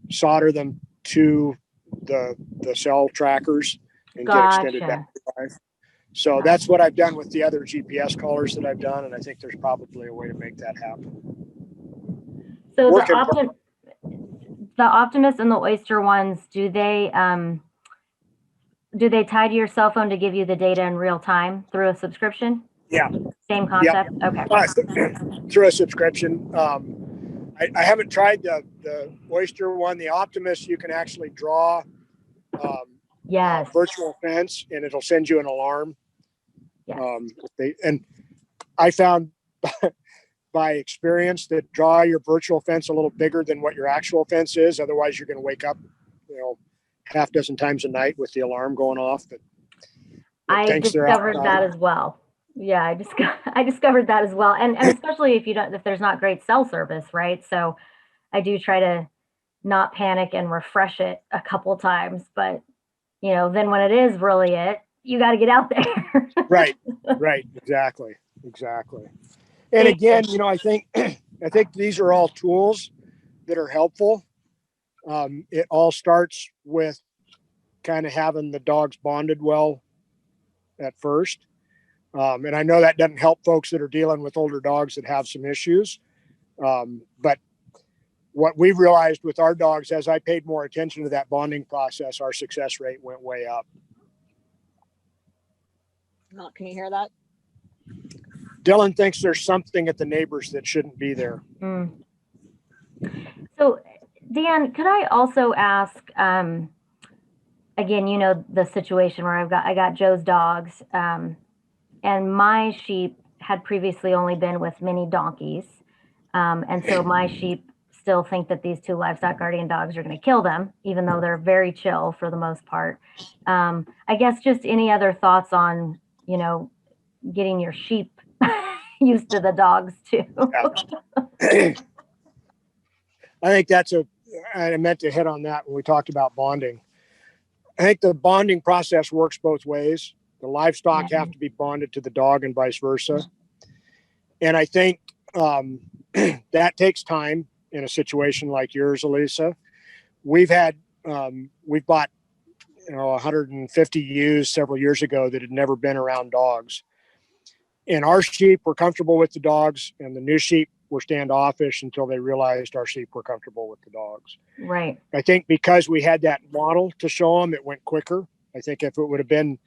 solder them to the cell trackers and get extended battery life. So that's what I've done with the other GPS collars that I've done, and I think there's probably a way to make that happen. So the Optimus and the Oyster ones, do they tie to your cell phone to give you the data in real time through a subscription? Yeah. Same concept? Yep. Okay. Through a subscription. I haven't tried the Oyster one. The Optimus, you can actually draw yes. virtual fence, and it'll send you an alarm. Yes. And I found by experience that draw your virtual fence a little bigger than what your actual fence is. Otherwise, you're going to wake up, half dozen times a night with the alarm going off. But I discovered that as well. Yeah, I discovered that as well. And especially if there's not great cell service, right? So I do try to not panic and refresh it a couple times, but then when it is really you got to get out there. Right. Exactly. And again, I think these are all tools that are helpful. It all starts with kind of having the dogs bonded well at first. And I know that doesn't help folks that are dealing with older dogs that have some issues. But what we've realized with our dogs, as I paid more attention to that bonding process, our success rate went way up. Can you hear that? Dylan thinks there's something at the neighbors that shouldn't be there. So, Dan, could I also ask, again, the situation where I got Joe's dogs, and my sheep had previously only been with mini donkeys. And so my sheep still think that these two livestock guardian dogs are going to kill them, even though they're very chill for the most part. I guess just any other thoughts on, getting your sheep used to the dogs too. I think I meant to hit on that when we talked about bonding. I think the bonding process works both ways. The livestock have to be bonded to the dog and vice versa. And I think that takes time in a situation like yours, Elisa. We've bought 150 ewes several years ago that had never been around dogs. And our sheep were comfortable with the dogs, and the new sheep were standoffish until they realized our sheep were comfortable with the dogs. Right. I think because we had that model to show them, it went quicker. I think if it would have been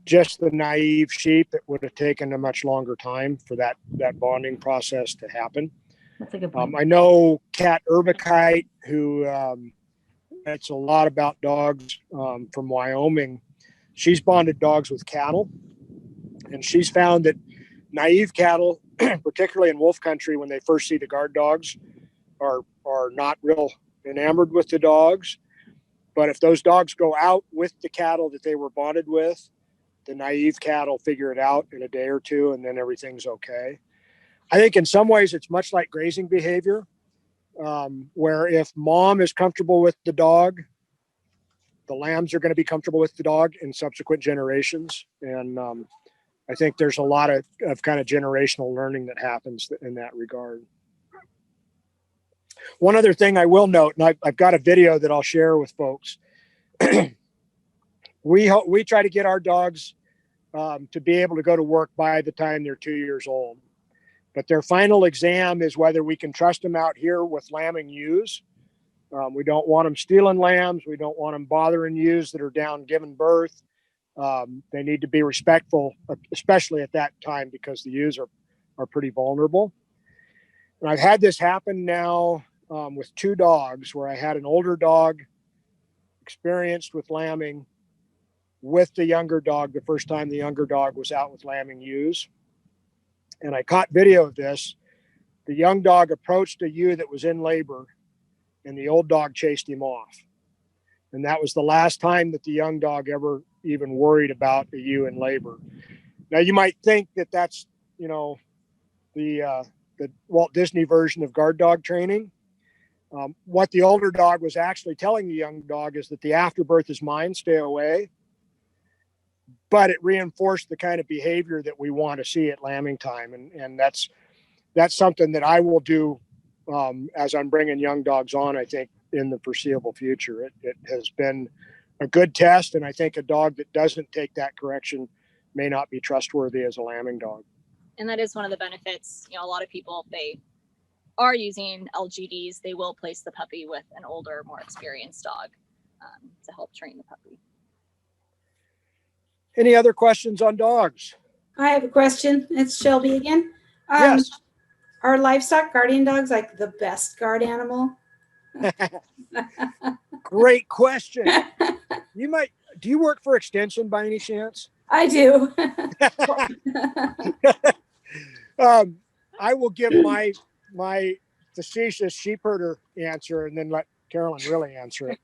just the naive sheep, it would have taken a much longer time for that bonding process to happen. That's a good point. I know Kat Urbakite, who writes a lot about dogs from Wyoming. She's bonded dogs with cattle, and she's found that naive cattle, particularly in wolf country, when they first see the guard dogs, are not real enamored with the dogs. But if those dogs go out with the cattle that they were bonded with, the naive cattle figure it out in a day or two, and then everything's okay. I think in some ways it's much like grazing behavior, where if mom is comfortable with the dog, the lambs are going to be comfortable with the dog in subsequent generations. And I think there's a lot of kind of generational learning that happens in that regard. One other thing I will note, and I've got a video that I'll share with folks. We try to get our dogs to be able to go to work by the time they're 2 years old. But their final exam is whether we can trust them out here with lambing ewes. We don't want them stealing lambs. We don't want them bothering ewes that are down giving birth. They need to be respectful, especially at that time, because the ewes are pretty vulnerable. And I've had this happen now with 2 dogs, where I had an older dog experienced with lambing with the younger dog the first time the younger dog was out with lambing ewes. And I caught video of this. The young dog approached a ewe that was in labor, and the old dog chased him off. And that was the last time that the young dog ever even worried about a ewe in labor. Now, you might think that that's, the Walt Disney version of guard dog training. What the older dog was actually telling the young dog is that the afterbirth is mine, stay away. But it reinforced the kind of behavior that we want to see at lambing time. And that's something that I will do as I'm bringing young dogs on, I think, in the foreseeable future. It has been a good test. And I think a dog that doesn't take that correction may not be trustworthy as a lambing dog. And that is one of the benefits. A lot of people, if they are using LGDs, they will place the puppy with an older, more experienced dog to help train the puppy. Any other questions on dogs? I have a question. It's Shelby again. Yes. Are livestock guardian dogs like the best guard animal? Great question. Do you work for Extension by any chance? I do. I will give my facetious sheep herder answer and then let Carolyn really answer it.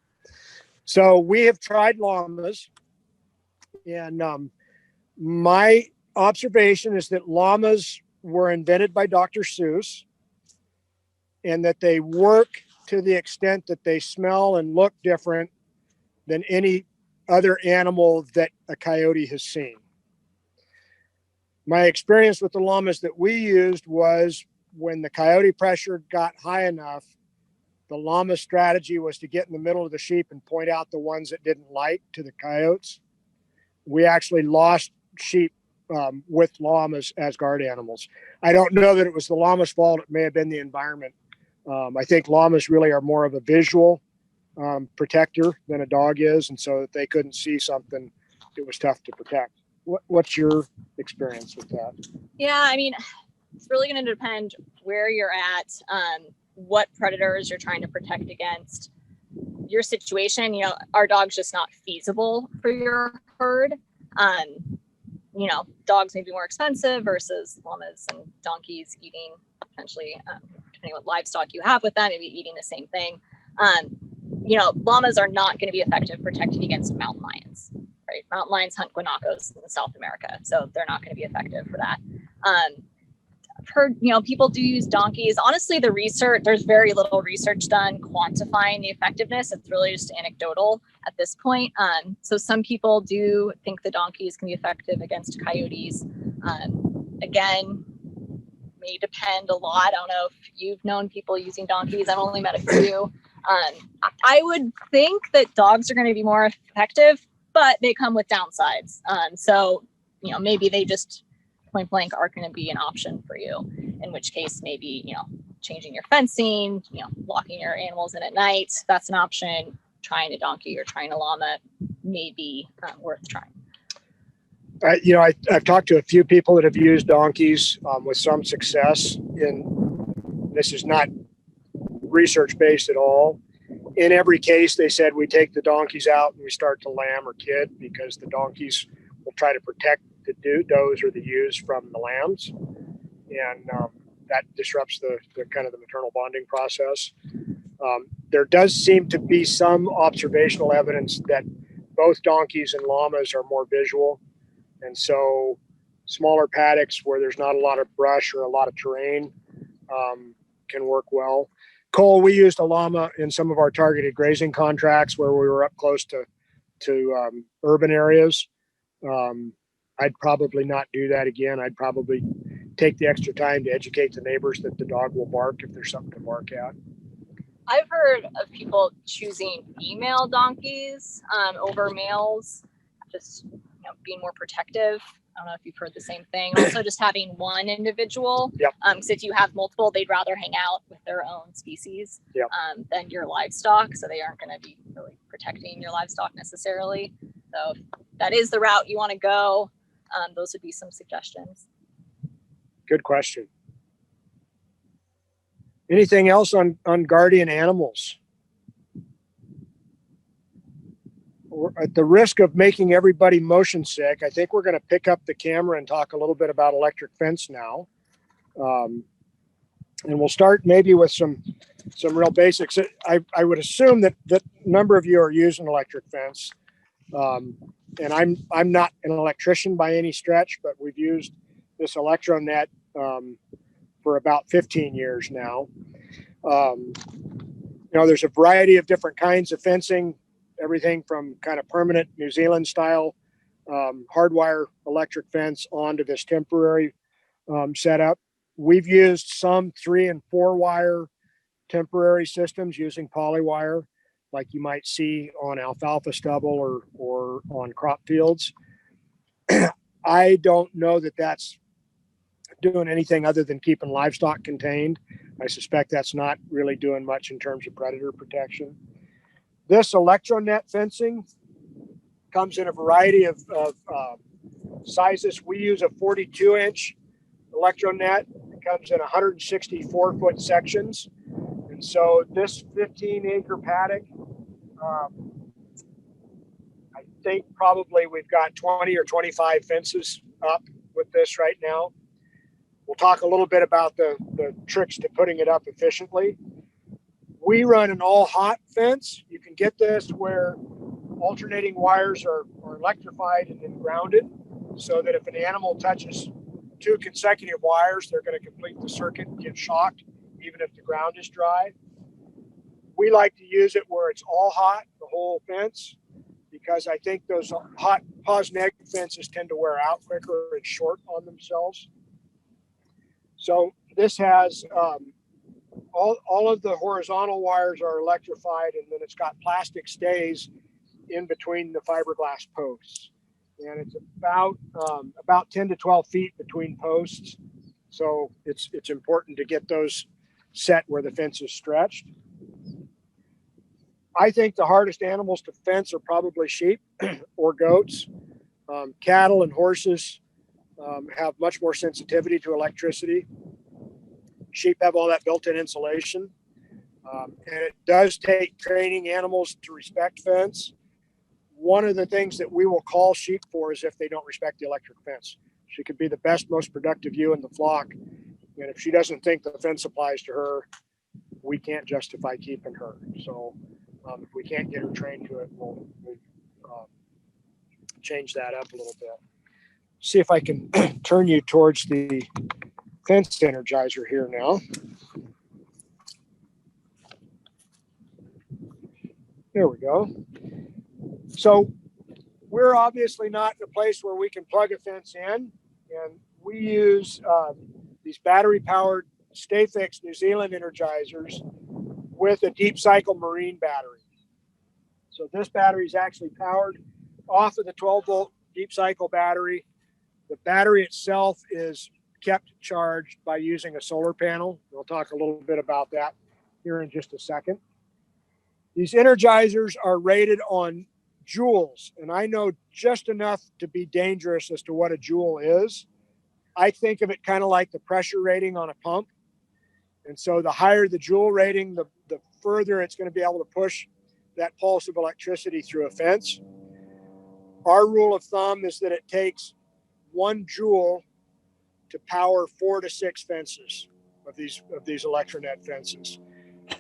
So we have tried llamas, and my observation is that llamas were invented by Dr. Seuss, and that they work to the extent that they smell and look different than any other animal that a coyote has seen. My experience with the llamas that we used was when the coyote pressure got high enough, the llama strategy was to get in the middle of the sheep and point out the ones that didn't like to the coyotes. We actually lost sheep with llamas as guard animals. I don't know that it was the llama's fault. It may have been the environment. I think llamas really are more of a visual protector than a dog is. And so if they couldn't see something, it was tough to protect. What's your experience with that? Yeah, it's really going to depend where you're at, what predators you're trying to protect against, your situation. Our dog's just not feasible for your herd. Dogs may be more expensive versus llamas and donkeys eating potentially, depending what livestock you have with them, maybe eating the same thing. Llamas are not going to be effective protecting against mountain lions, right? Mountain lions hunt guanacos in South America, so they're not going to be effective for that. I've heard, people do use donkeys. Honestly, there's very little research done quantifying the effectiveness. It's really just anecdotal at this point. So some people do think the donkeys can be effective against coyotes. Again, may depend a lot. I don't know if you've known people using donkeys. I've only met a few. I would think that dogs are going to be more effective, but they come with downsides. So, maybe they just point blank are going to be an option for you, in which case maybe, changing your fencing, locking your animals in at night, that's an option. Trying a donkey or trying a llama may be worth trying. I've talked to a few people that have used donkeys with some success. This is not research based at all. In every case, they said we take the donkeys out and we start to lamb or kid, because the donkeys will try to protect the does or the ewes from the lambs, and that disrupts the kind of the maternal bonding process. There does seem to be some observational evidence that both donkeys and llamas are more visual, and so smaller paddocks where there's not a lot of brush or a lot of terrain can work well. Cole, we used a llama in some of our targeted grazing contracts where we were up close to urban areas. I'd probably not do that again. I'd probably take the extra time to educate the neighbors that the dog will bark if there's something to bark at. I've heard of people choosing female donkeys over males. just being more protective. I don't know if you've heard the same thing. Also, just having one individual. Yep. Because if you have multiple, they'd rather hang out with their own species Yep. Than your livestock. So they aren't going to be really protecting your livestock necessarily. So if that is the route you want to go, those would be some suggestions. Good question. Anything else on guardian animals? At the risk of making everybody motion sick, I think we're going to pick up the camera and talk a little bit about electric fence now. And we'll start maybe with some real basics. I would assume that a number of you are using electric fence. And I'm not an electrician by any stretch, but we've used this ElectroNet for about 15 years now. There's a variety of different kinds of fencing, everything from kind of permanent New Zealand style hardwire electric fence onto this temporary setup. We've used some 3 and 4 wire temporary systems using polywire, like you might see on alfalfa stubble or on crop fields. I don't know that that's doing anything other than keeping livestock contained. I suspect that's not really doing much in terms of predator protection. This ElectroNet fencing comes in a variety of sizes. We use a 42-inch ElectroNet. It comes in 164-foot sections. And so this 15-acre paddock, I think probably we've got 20 or 25 fences up with this right now. We'll talk a little bit about the tricks to putting it up efficiently. We run an all hot fence. You can get this where alternating wires are electrified and then grounded, so that if an animal touches 2 consecutive wires, they're going to complete the circuit and get shocked, even if the ground is dry. We like to use it where it's all hot, the whole fence, because I think those hot pause negative fences tend to wear out quicker and short on themselves. So this has all of the horizontal wires are electrified, and then it's got plastic stays in between the fiberglass posts. And it's about 10 to 12 feet between posts. So it's important to get those set where the fence is stretched. I think the hardest animals to fence are probably sheep or goats. Cattle and horses have much more sensitivity to electricity. Sheep have all that built-in insulation. And it does take training animals to respect fence. One of the things that we will call sheep for is if they don't respect the electric fence. She could be the best, most productive ewe in the flock. And if she doesn't think the fence applies to her, we can't justify keeping her. So if we can't get her trained to it, we'll change that up a little bit. See if I can turn you towards the fence energizer here now. There we go. So we're obviously not in a place where we can plug a fence in, and we use these battery-powered stay-fixed New Zealand energizers with a deep cycle marine battery. So this battery is actually powered off of the 12-volt deep cycle battery. The battery itself is kept charged by using a solar panel. We'll talk a little bit about that here in just a second. These energizers are rated on joules, and I know just enough to be dangerous as to what a joule is. I think of it kind of like the pressure rating on a pump. And so the higher the joule rating, the further it's going to be able to push that pulse of electricity through a fence. Our rule of thumb is that it takes 1 joule to power 4 to 6 fences of these ElectroNet fences.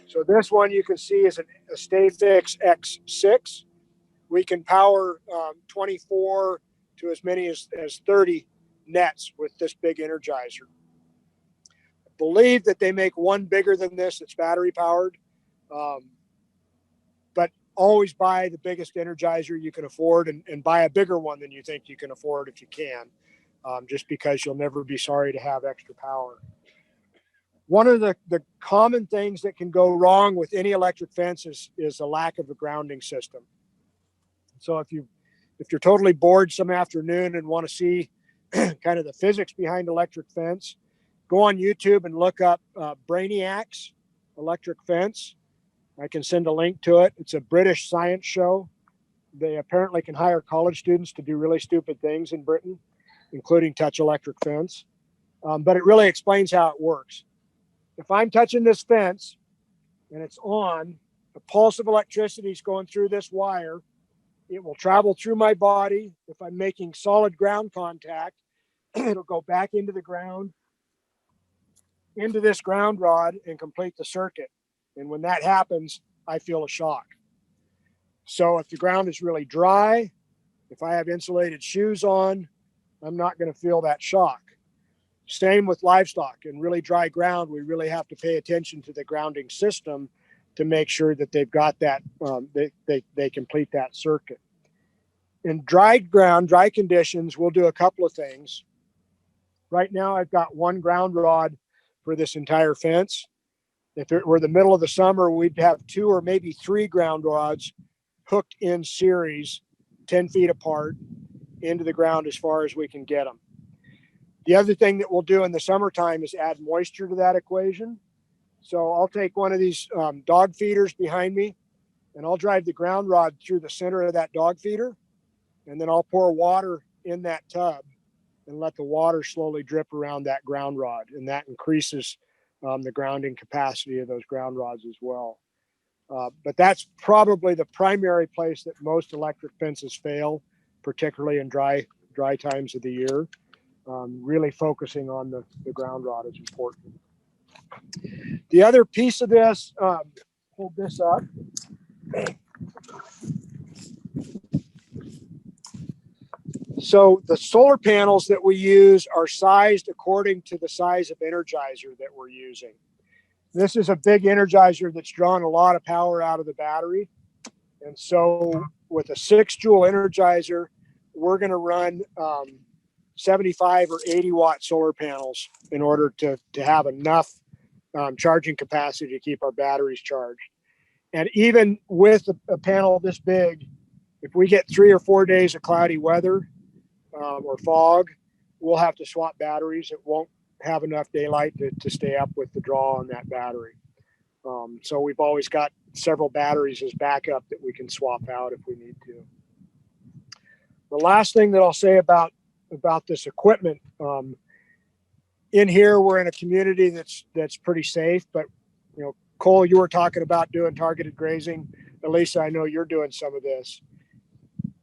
So this one you can see is a Stay-Fix X6. We can power 24 to as many as 30 nets with this big energizer. I believe that they make one bigger than this that's battery powered, but always buy the biggest energizer you can afford, and buy a bigger one than you think you can afford if you can, just because you'll never be sorry to have extra power. One of the common things that can go wrong with any electric fence is a lack of a grounding system. So if if you're totally bored some afternoon and want to see kind of the physics behind electric fence, go on YouTube and look up Brainiacs electric fence. I can send a link to it. It's a British science show. They apparently can hire college students to do really stupid things in Britain, including touch electric fence. But it really explains how it works. If I'm touching this fence and it's on, a pulse of electricity is going through this wire. It will travel through my body. If I'm making solid ground contact, it'll go back into the ground, into this ground rod, and complete the circuit. And when that happens, I feel a shock. So if the ground is really dry, if I have insulated shoes on, I'm not going to feel that shock. Same with livestock. In really dry ground, we really have to pay attention to the grounding system to make sure that they've got that, they complete that circuit. In dry ground, dry conditions, we'll do a couple of things. Right now, I've got one ground rod for this entire fence. If it were the middle of the summer, we'd have 2 or maybe 3 ground rods hooked in series 10 feet apart into the ground as far as we can get them. The other thing that we'll do in the summertime is add moisture to that equation. So I'll take one of these dog feeders behind me and I'll drive the ground rod through the center of that dog feeder. And then I'll pour water in that tub and let the water slowly drip around that ground rod. And that increases the grounding capacity of those ground rods as well. But that's probably the primary place that most electric fences fail, particularly in dry times of the year. Really focusing on the ground rod is important. The other piece of this, hold this up. So the solar panels that we use are sized according to the size of energizer that we're using. This is a big energizer that's drawn a lot of power out of the battery. And so with a 6-joule energizer, we're going to run 75 or 80 watt solar panels in order to have enough charging capacity to keep our batteries charged. And even with a panel this big, if we get 3 or 4 days of cloudy weather or fog, we'll have to swap batteries. It won't have enough daylight to stay up with the draw on that battery. So we've always got several batteries as backup that we can swap out if we need to. The last thing that I'll say about this equipment, in here we're in a community that's pretty safe, but you know, Cole, you were talking about doing targeted grazing. Elisa, I know you're doing some of this.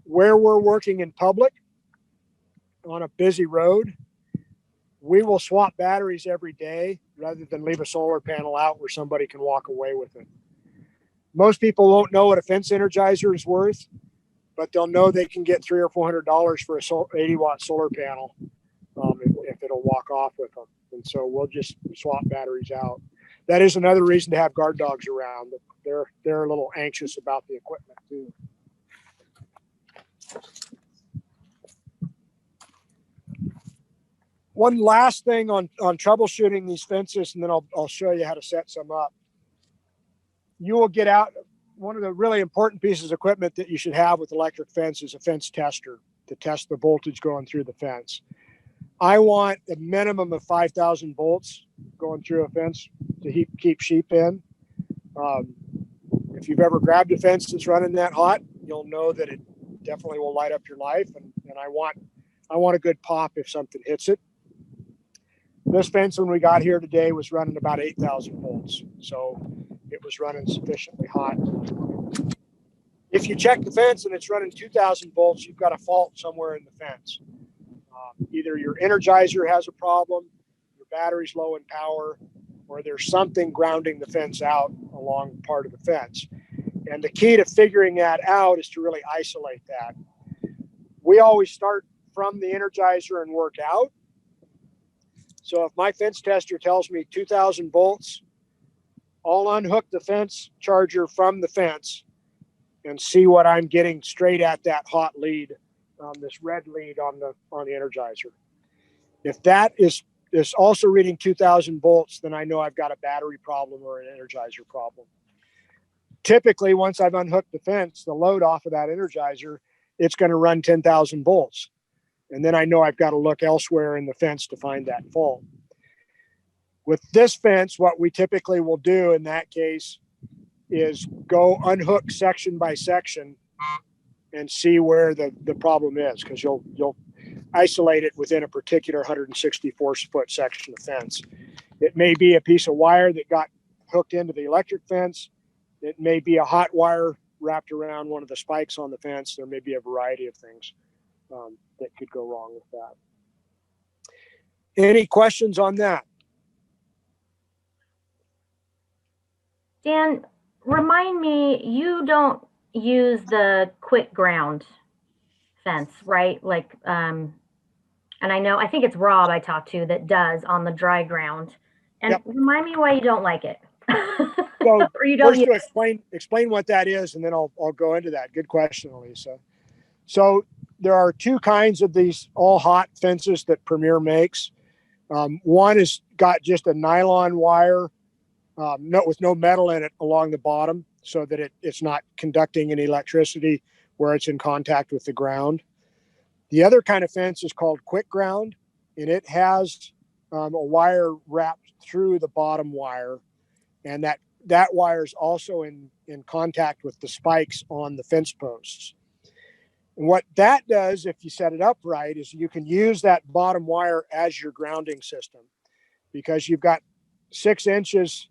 Where we're working in public on a busy road, we will swap batteries every day rather than leave a solar panel out where somebody can walk away with it. Most people won't know what a fence energizer is worth, but they'll know they can get $300 or $400 for a 80 watt solar panel if it'll walk off with them. And so we'll just swap batteries out. That is another reason to have guard dogs around. They're a little anxious about the equipment too. One last thing on troubleshooting these fences, and then I'll show you how to set some up. You will get out, one of the really important pieces of equipment that you should have with electric fence is a fence tester to test the voltage going through the fence. I want a minimum of 5,000 volts going through a fence to keep sheep in. If you've ever grabbed a fence that's running that hot, you'll know that it definitely will light up your life. And I want a good pop if something hits it. This fence, when we got here today, was running about 8,000 volts. So it was running sufficiently hot. If you check the fence and it's running 2,000 volts, you've got a fault somewhere in the fence. Either your energizer has a problem, your battery's low in power, or there's something grounding the fence out along part of the fence. And the key to figuring that out is to really isolate that. We always start from the energizer and work out. So if my fence tester tells me 2,000 volts, I'll unhook the fence charger from the fence and see what I'm getting straight at that hot lead, this red lead on the energizer. If that is also reading 2,000 volts, then I know I've got a battery problem or an energizer problem. Typically, once I've unhooked the fence, the load off of that energizer it's going to run 10,000 volts. And then I know I've got to look elsewhere in the fence to find that fault. With this fence, what we typically will do in that case is go unhook section by section and see where the problem is, because you'll isolate it within a particular 164 foot section of fence. It may be a piece of wire that got hooked into the electric fence. It may be a hot wire wrapped around one of the spikes on the fence. There may be a variety of things that could go wrong with that. Any questions on that? Dan, remind me, you don't use the quick ground fence, right? Like, and I think it's Rob I talked to that does on the dry ground. And Yep. Remind me why you don't like it. So or you don't first to explain what that is, and then I'll go into that. Good question, Elisa. So there are two kinds of these all hot fences that Premier makes. One has got just a nylon wire, with no metal in it along the bottom, so that it's not conducting any electricity where it's in contact with the ground. The other kind of fence is called quick ground, and it has a wire wrapped through the bottom wire, and that wire is also in contact with the spikes on the fence posts. And what that does, if you set it up right, is you can use that bottom wire as your grounding system, because you've got 6 inches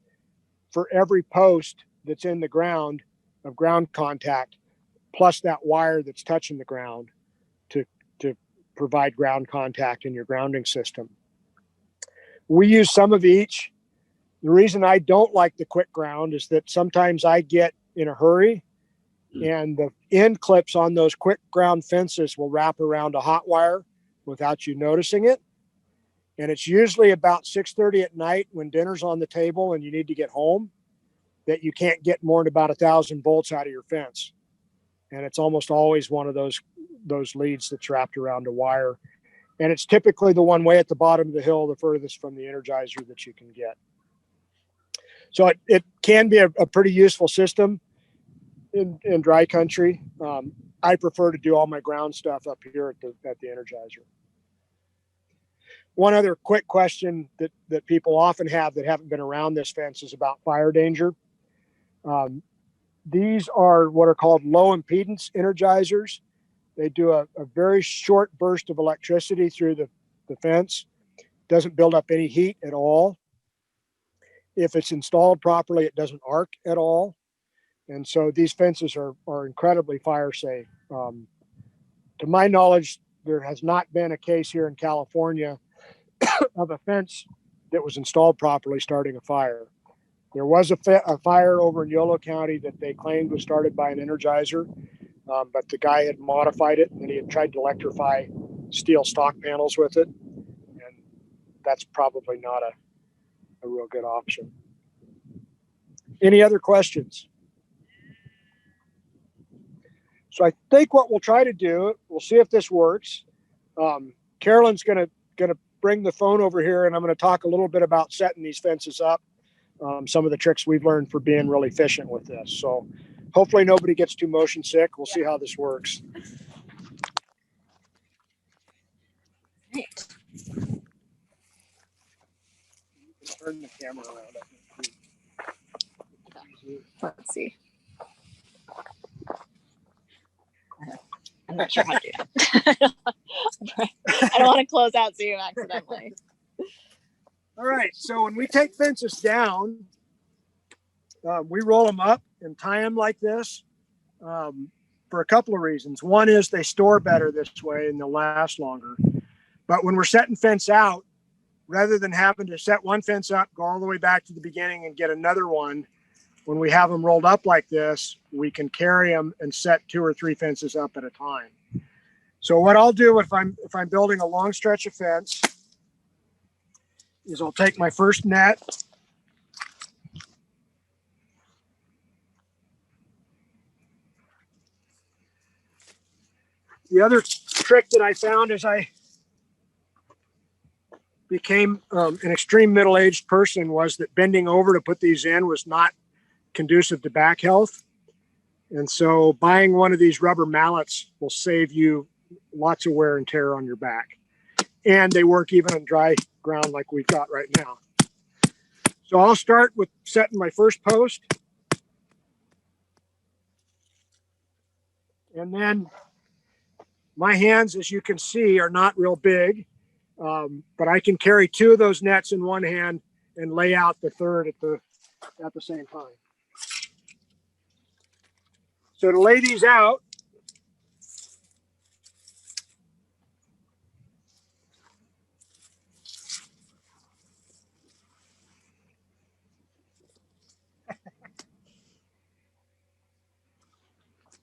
for every post that's in the ground of ground contact, plus that wire that's touching the ground to provide ground contact in your grounding system. We use some of each. The reason I don't like the quick ground is that sometimes I get in a hurry and the end clips on those quick ground fences will wrap around a hot wire without you noticing it. And it's usually about 6:30 at night when dinner's on the table and you need to get home that you can't get more than about 1,000 volts out of your fence. And it's almost always one of those leads that's wrapped around a wire. And it's typically the one way at the bottom of the hill, the furthest from the energizer that you can get. So it can be a pretty useful system in dry country. I prefer to do all my ground stuff up here at the energizer. One other quick question that people often have that haven't been around this fence is about fire danger. These are what are called low impedance energizers. They do a very short burst of electricity through the fence. Doesn't build up any heat at all. If it's installed properly, it doesn't arc at all. And so these fences are incredibly fire safe. To my knowledge, there has not been a case here in California of a fence that was installed properly starting a fire. There was a fire over in Yolo County that they claimed was started by an energizer, but the guy had modified it and he had tried to electrify steel stock panels with it. And that's probably not a real good option. Any other questions? So I think what we'll try to do, we'll see if this works. Carolyn's gonna bring the phone over here, and I'm going to talk a little bit about setting these fences up. Some of the tricks we've learned for being really efficient with this. So hopefully nobody gets too motion sick. We'll see how this works. Right. Turn the camera around. Let's see. I'm not sure how to do that. I don't want to close out Zoom accidentally. All right. So when we take fences down, we roll them up and tie them like this for a couple of reasons. One is they store better this way and they'll last longer. But when we're setting fence out, rather than having to set one fence up, go all the way back to the beginning and get another one, when we have them rolled up like this, we can carry them and set 2 or 3 fences up at a time. So what I'll do if I'm building a long stretch of fence is I'll take my first net. The other trick that I found as I became an extreme middle-aged person was that bending over to put these in was not conducive to back health. And so buying one of these rubber mallets will save you lots of wear and tear on your back. And they work even on dry ground like we've got right now. So I'll start with setting my first post. And then my hands, as you can see, are not real big, but I can carry 2 of those nets in one hand and lay out the third at the same time. So to lay these out,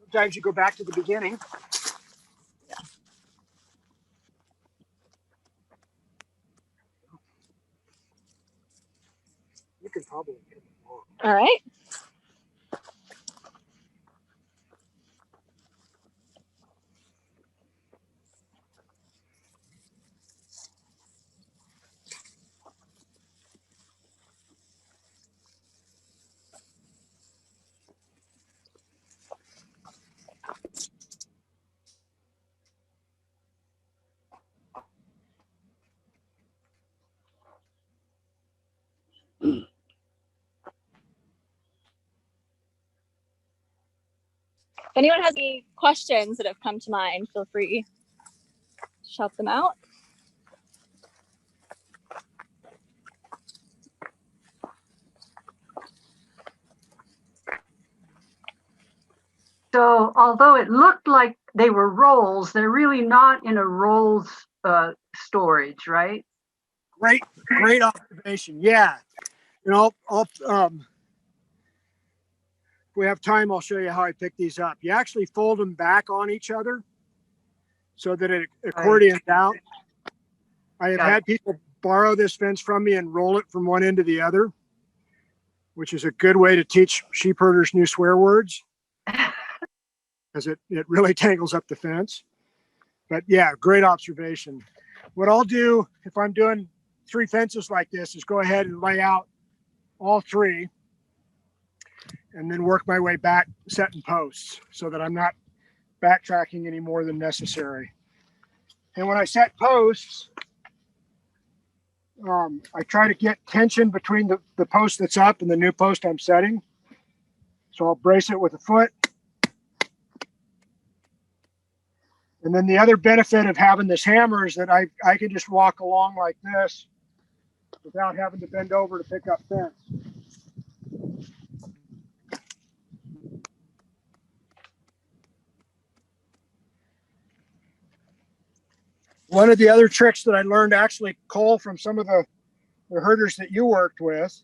sometimes you go back to the beginning. You can probably get it more. All right. If anyone has any questions that have come to mind, feel free to shout them out. So although it looked like they were rolls, they're really not in a rolls storage, right? Great observation. Yeah. And if we have time, I'll show you how I pick these up. You actually fold them back on each other so that it accordions out. I have had people borrow this fence from me and roll it from one end to the other, which is a good way to teach sheep herders new swear words, because it really tangles up the fence. But yeah, great observation. What I'll do if I'm doing 3 fences like this is go ahead and lay out all 3 and then work my way back setting posts so that I'm not backtracking any more than necessary. And when I set posts, I try to get tension between the post that's up and the new post I'm setting. So I'll brace it with a foot. And then the other benefit of having this hammer is that I can just walk along like this without having to bend over to pick up fence. One of the other tricks that I learned, actually, Cole, from some of the herders that you worked with,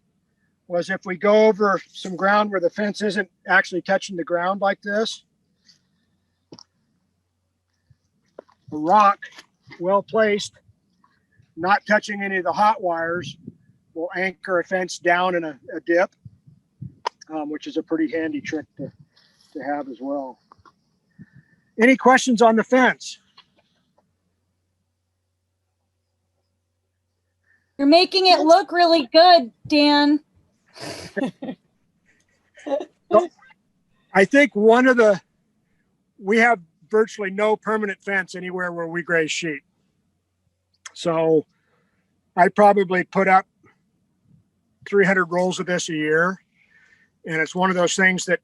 was if we go over some ground where the fence isn't actually touching the ground like this, a rock, well placed, not touching any of the hot wires, will anchor a fence down in a dip, which is a pretty handy trick to have as well. Any questions on the fence? You're making it look really good, Dan. I think we have virtually no permanent fence anywhere where we graze sheep. So I probably put up 300 rolls of this a year. And it's one of those things that,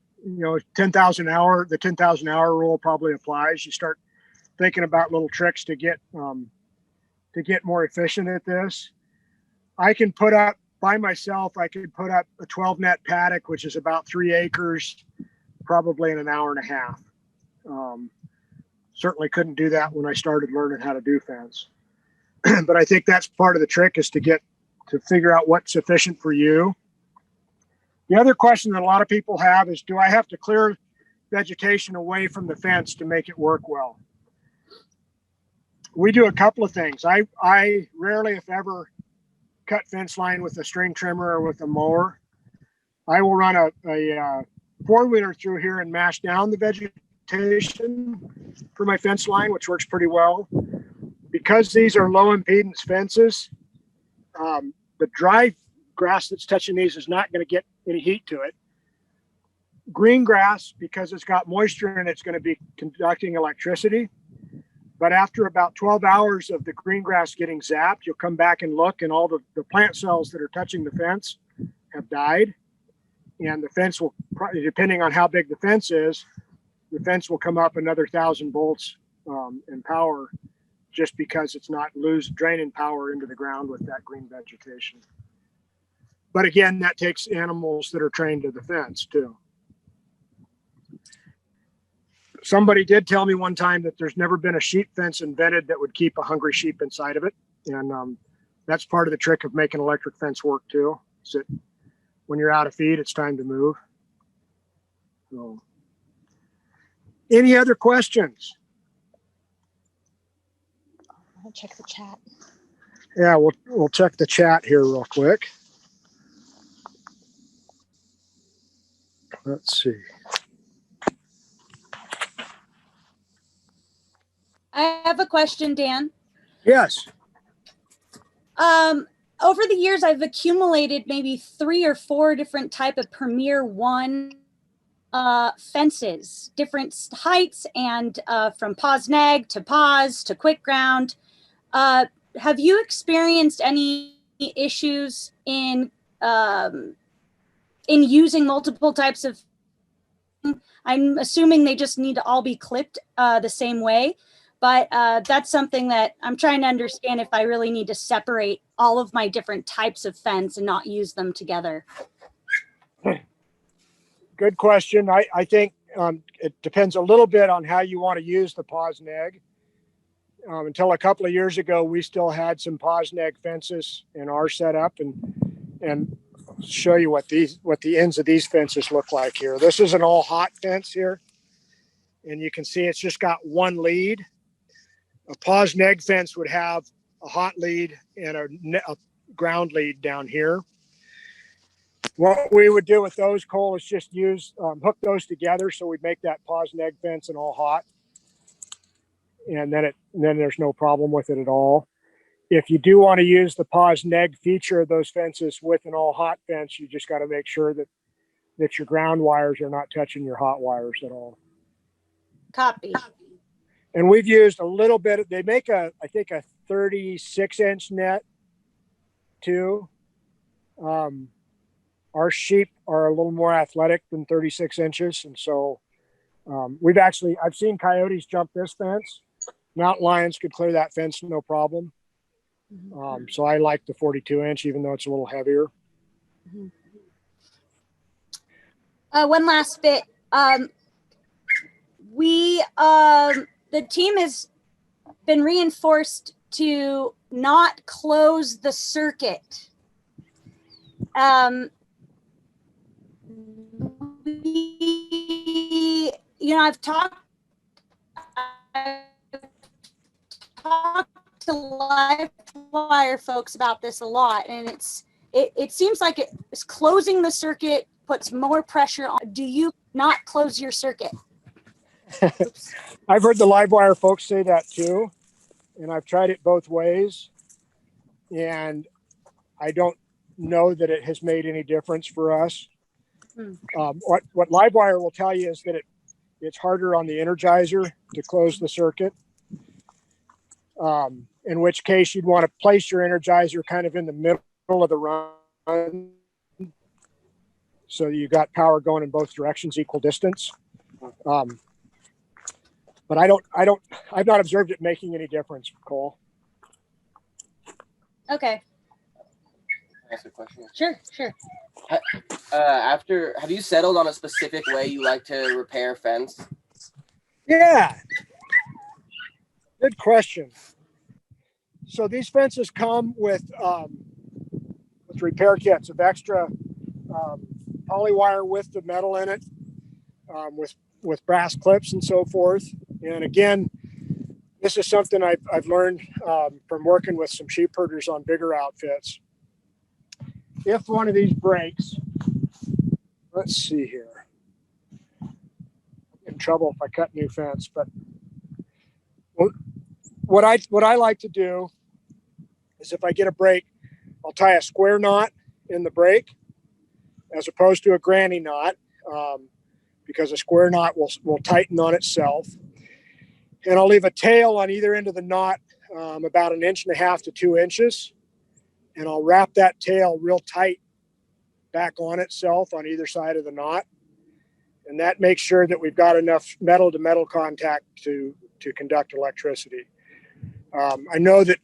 10,000 hour, the 10,000 hour rule probably applies. You start thinking about little tricks to get more efficient at this. I can put up by myself, I could put up a 12 net paddock, which is about 3 acres, probably in an hour and a half. Certainly couldn't do that when I started learning how to do fence. But I think that's part of the trick, is to figure out what's sufficient for you. The other question that a lot of people have is, do I have to clear vegetation away from the fence to make it work well? We do a couple of things. I rarely, if ever, cut fence line with a string trimmer or with a mower. I will run a 4-wheeler through here and mash down the vegetation for my fence line, which works pretty well. Because these are low impedance fences, the dry grass that's touching these is not going to get any heat to it. green grass, because it's got moisture and it's going to be conducting electricity. But after about 12 hours of the green grass getting zapped, you'll come back and look, and all the plant cells that are touching the fence have died. And the fence will, depending on how big the fence is, the fence will come up another 1,000 volts in power, just because it's not draining power into the ground with that green vegetation. But again, that takes animals that are trained to the fence too. Somebody did tell me one time that there's never been a sheep fence invented that would keep a hungry sheep inside of it. And that's part of the trick of making electric fence work too. Is that when you're out of feed, it's time to move. So, any other questions? I'll check the chat. Yeah, we'll check the chat here real quick. Let's see. I have a question, Dan. Yes. Over the years, I've accumulated maybe 3 or 4 different type of Premier One fences, different heights, and from pause neg to pause to quick ground. Have you experienced any issues in using multiple types of? I'm assuming they just need to all be clipped the same way, but that's something that I'm trying to understand if I really need to separate all of my different types of fence and not use them together. Good question. I think it depends a little bit on how you want to use the pause neg. Until a couple of years ago, we still had some pause neg fences in our setup, and show you what the ends of these fences look like here. This is an all hot fence here, and you can see it's just got one lead. A pause neg fence would have a hot lead and a ground lead down here. What we would do with those, Cole, is just use hook those together, so we'd make that pause neg fence an all hot, and then there's no problem with it at all. If you do want to use the pause neg feature of those fences with an all hot fence, you just got to make sure that your ground wires are not touching your hot wires at all. Copy. And we've used a little bit. They make I think a 36-inch net too. Our sheep are a little more athletic than 36 inches. And so I've seen coyotes jump this fence. Mountain lions could clear that fence, no problem. So I like the 42-inch, even though it's a little heavier. One last bit. The team has been reinforced to not close the circuit. I've talked to Livewire folks about this a lot, and it seems like it's closing the circuit puts more pressure on. Do you not close your circuit? I've heard the Livewire folks say that too, and I've tried it both ways, and I don't know that it has made any difference for us. What Livewire will tell you is that it's harder on the Energizer to close the circuit, in which case you'd want to place your Energizer kind of in the middle of the run, so you got power going in both directions, equal distance. But I've not observed it making any difference, Cole. Okay. Can I ask a question? Sure. Have you settled on a specific way you like to repair fence? Yeah. Good question. So these fences come with repair kits of extra polywire with the metal in it, with brass clips and so forth. And again, this is something I've learned from working with some sheep herders on bigger outfits. If one of these breaks, let's see here. I'll get in trouble if I cut new fence, but what I like to do is, if I get a break, I'll tie a square knot in the break as opposed to a granny knot. because a square knot will tighten on itself. And I'll leave a tail on either end of the knot, about 1.5 inches to 2 inches. And I'll wrap that tail real tight back on itself on either side of the knot. And that makes sure that we've got enough metal to metal contact to conduct electricity. I know that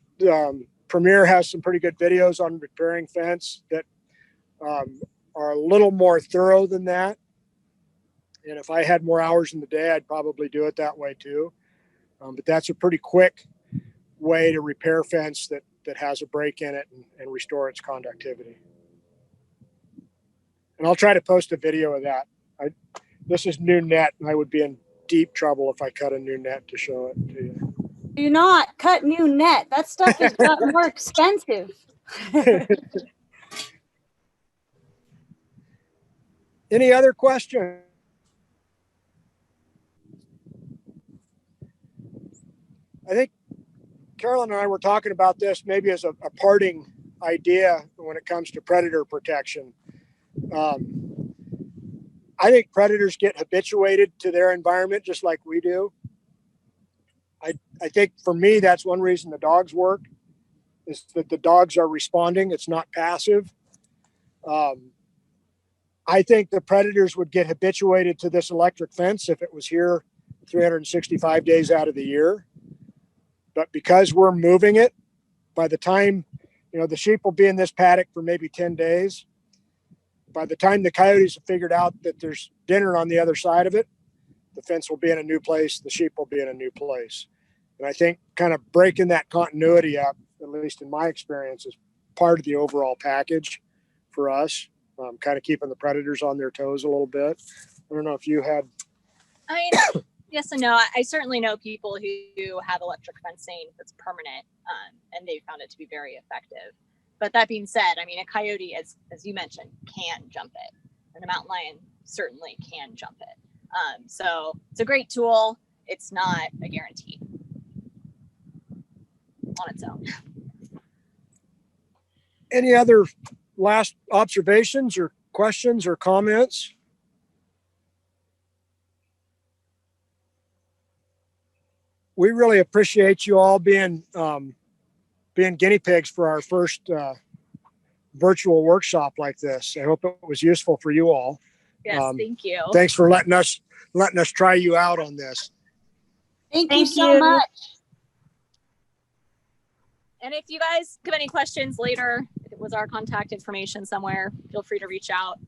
Premier has some pretty good videos on repairing fence that are a little more thorough than that. And if I had more hours in the day, I'd probably do it that way too. But that's a pretty quick way to repair fence that has a break in it and restore its conductivity. And I'll try to post a video of that. This is new net, and I would be in deep trouble if I cut a new net to show it to you. Do not cut new net. That stuff is more expensive. Any other questions? I think Carolyn and I were talking about this maybe as a parting idea when it comes to predator protection. I think predators get habituated to their environment just like we do. I think for me, that's one reason the dogs work, is that the dogs are responding. It's not passive. I think the predators would get habituated to this electric fence if it was here 365 days out of the year. But because we're moving it, by the time, the sheep will be in this paddock for maybe 10 days. By the time the coyotes have figured out that there's dinner on the other side of it, the fence will be in a new place, the sheep will be in a new place. And I think kind of breaking that continuity up, at least in my experience, is part of the overall package for us, kind of keeping the predators on their toes a little bit. I don't know if you had... I mean, yes and no. I certainly know people who have electric fencing that's permanent, and they found it to be very effective. But that being said, I mean, a coyote, as you mentioned, can jump it, and a mountain lion certainly can jump it. So it's a great tool. It's not a guarantee on its own. Any other last observations or questions or comments? We really appreciate you all being guinea pigs for our first virtual workshop like this. I hope it was useful for you all. Yes, thank you. Thanks for letting us try you out on this. Thank you so much. And if you guys have any questions later, it was our contact information somewhere, feel free to reach out.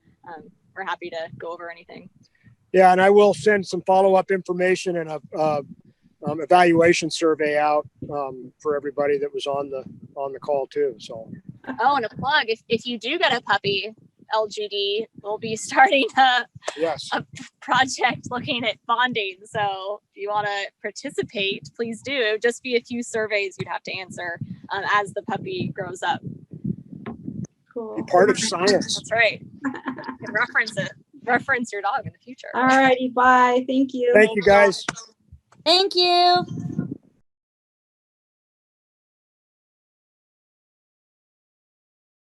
We're happy to go over anything. Yeah, and I will send some follow-up information and a evaluation survey out for everybody that was on the call too. So. Oh, and a plug: if you do get a puppy, LGD will be starting a project looking at bonding. So if you want to participate, please do. It would just be a few surveys you'd have to answer as the puppy grows up. Cool. Be part of science. That's right. You can reference your dog in the future. All righty. Bye. Thank you. Thank you, guys. Thank you.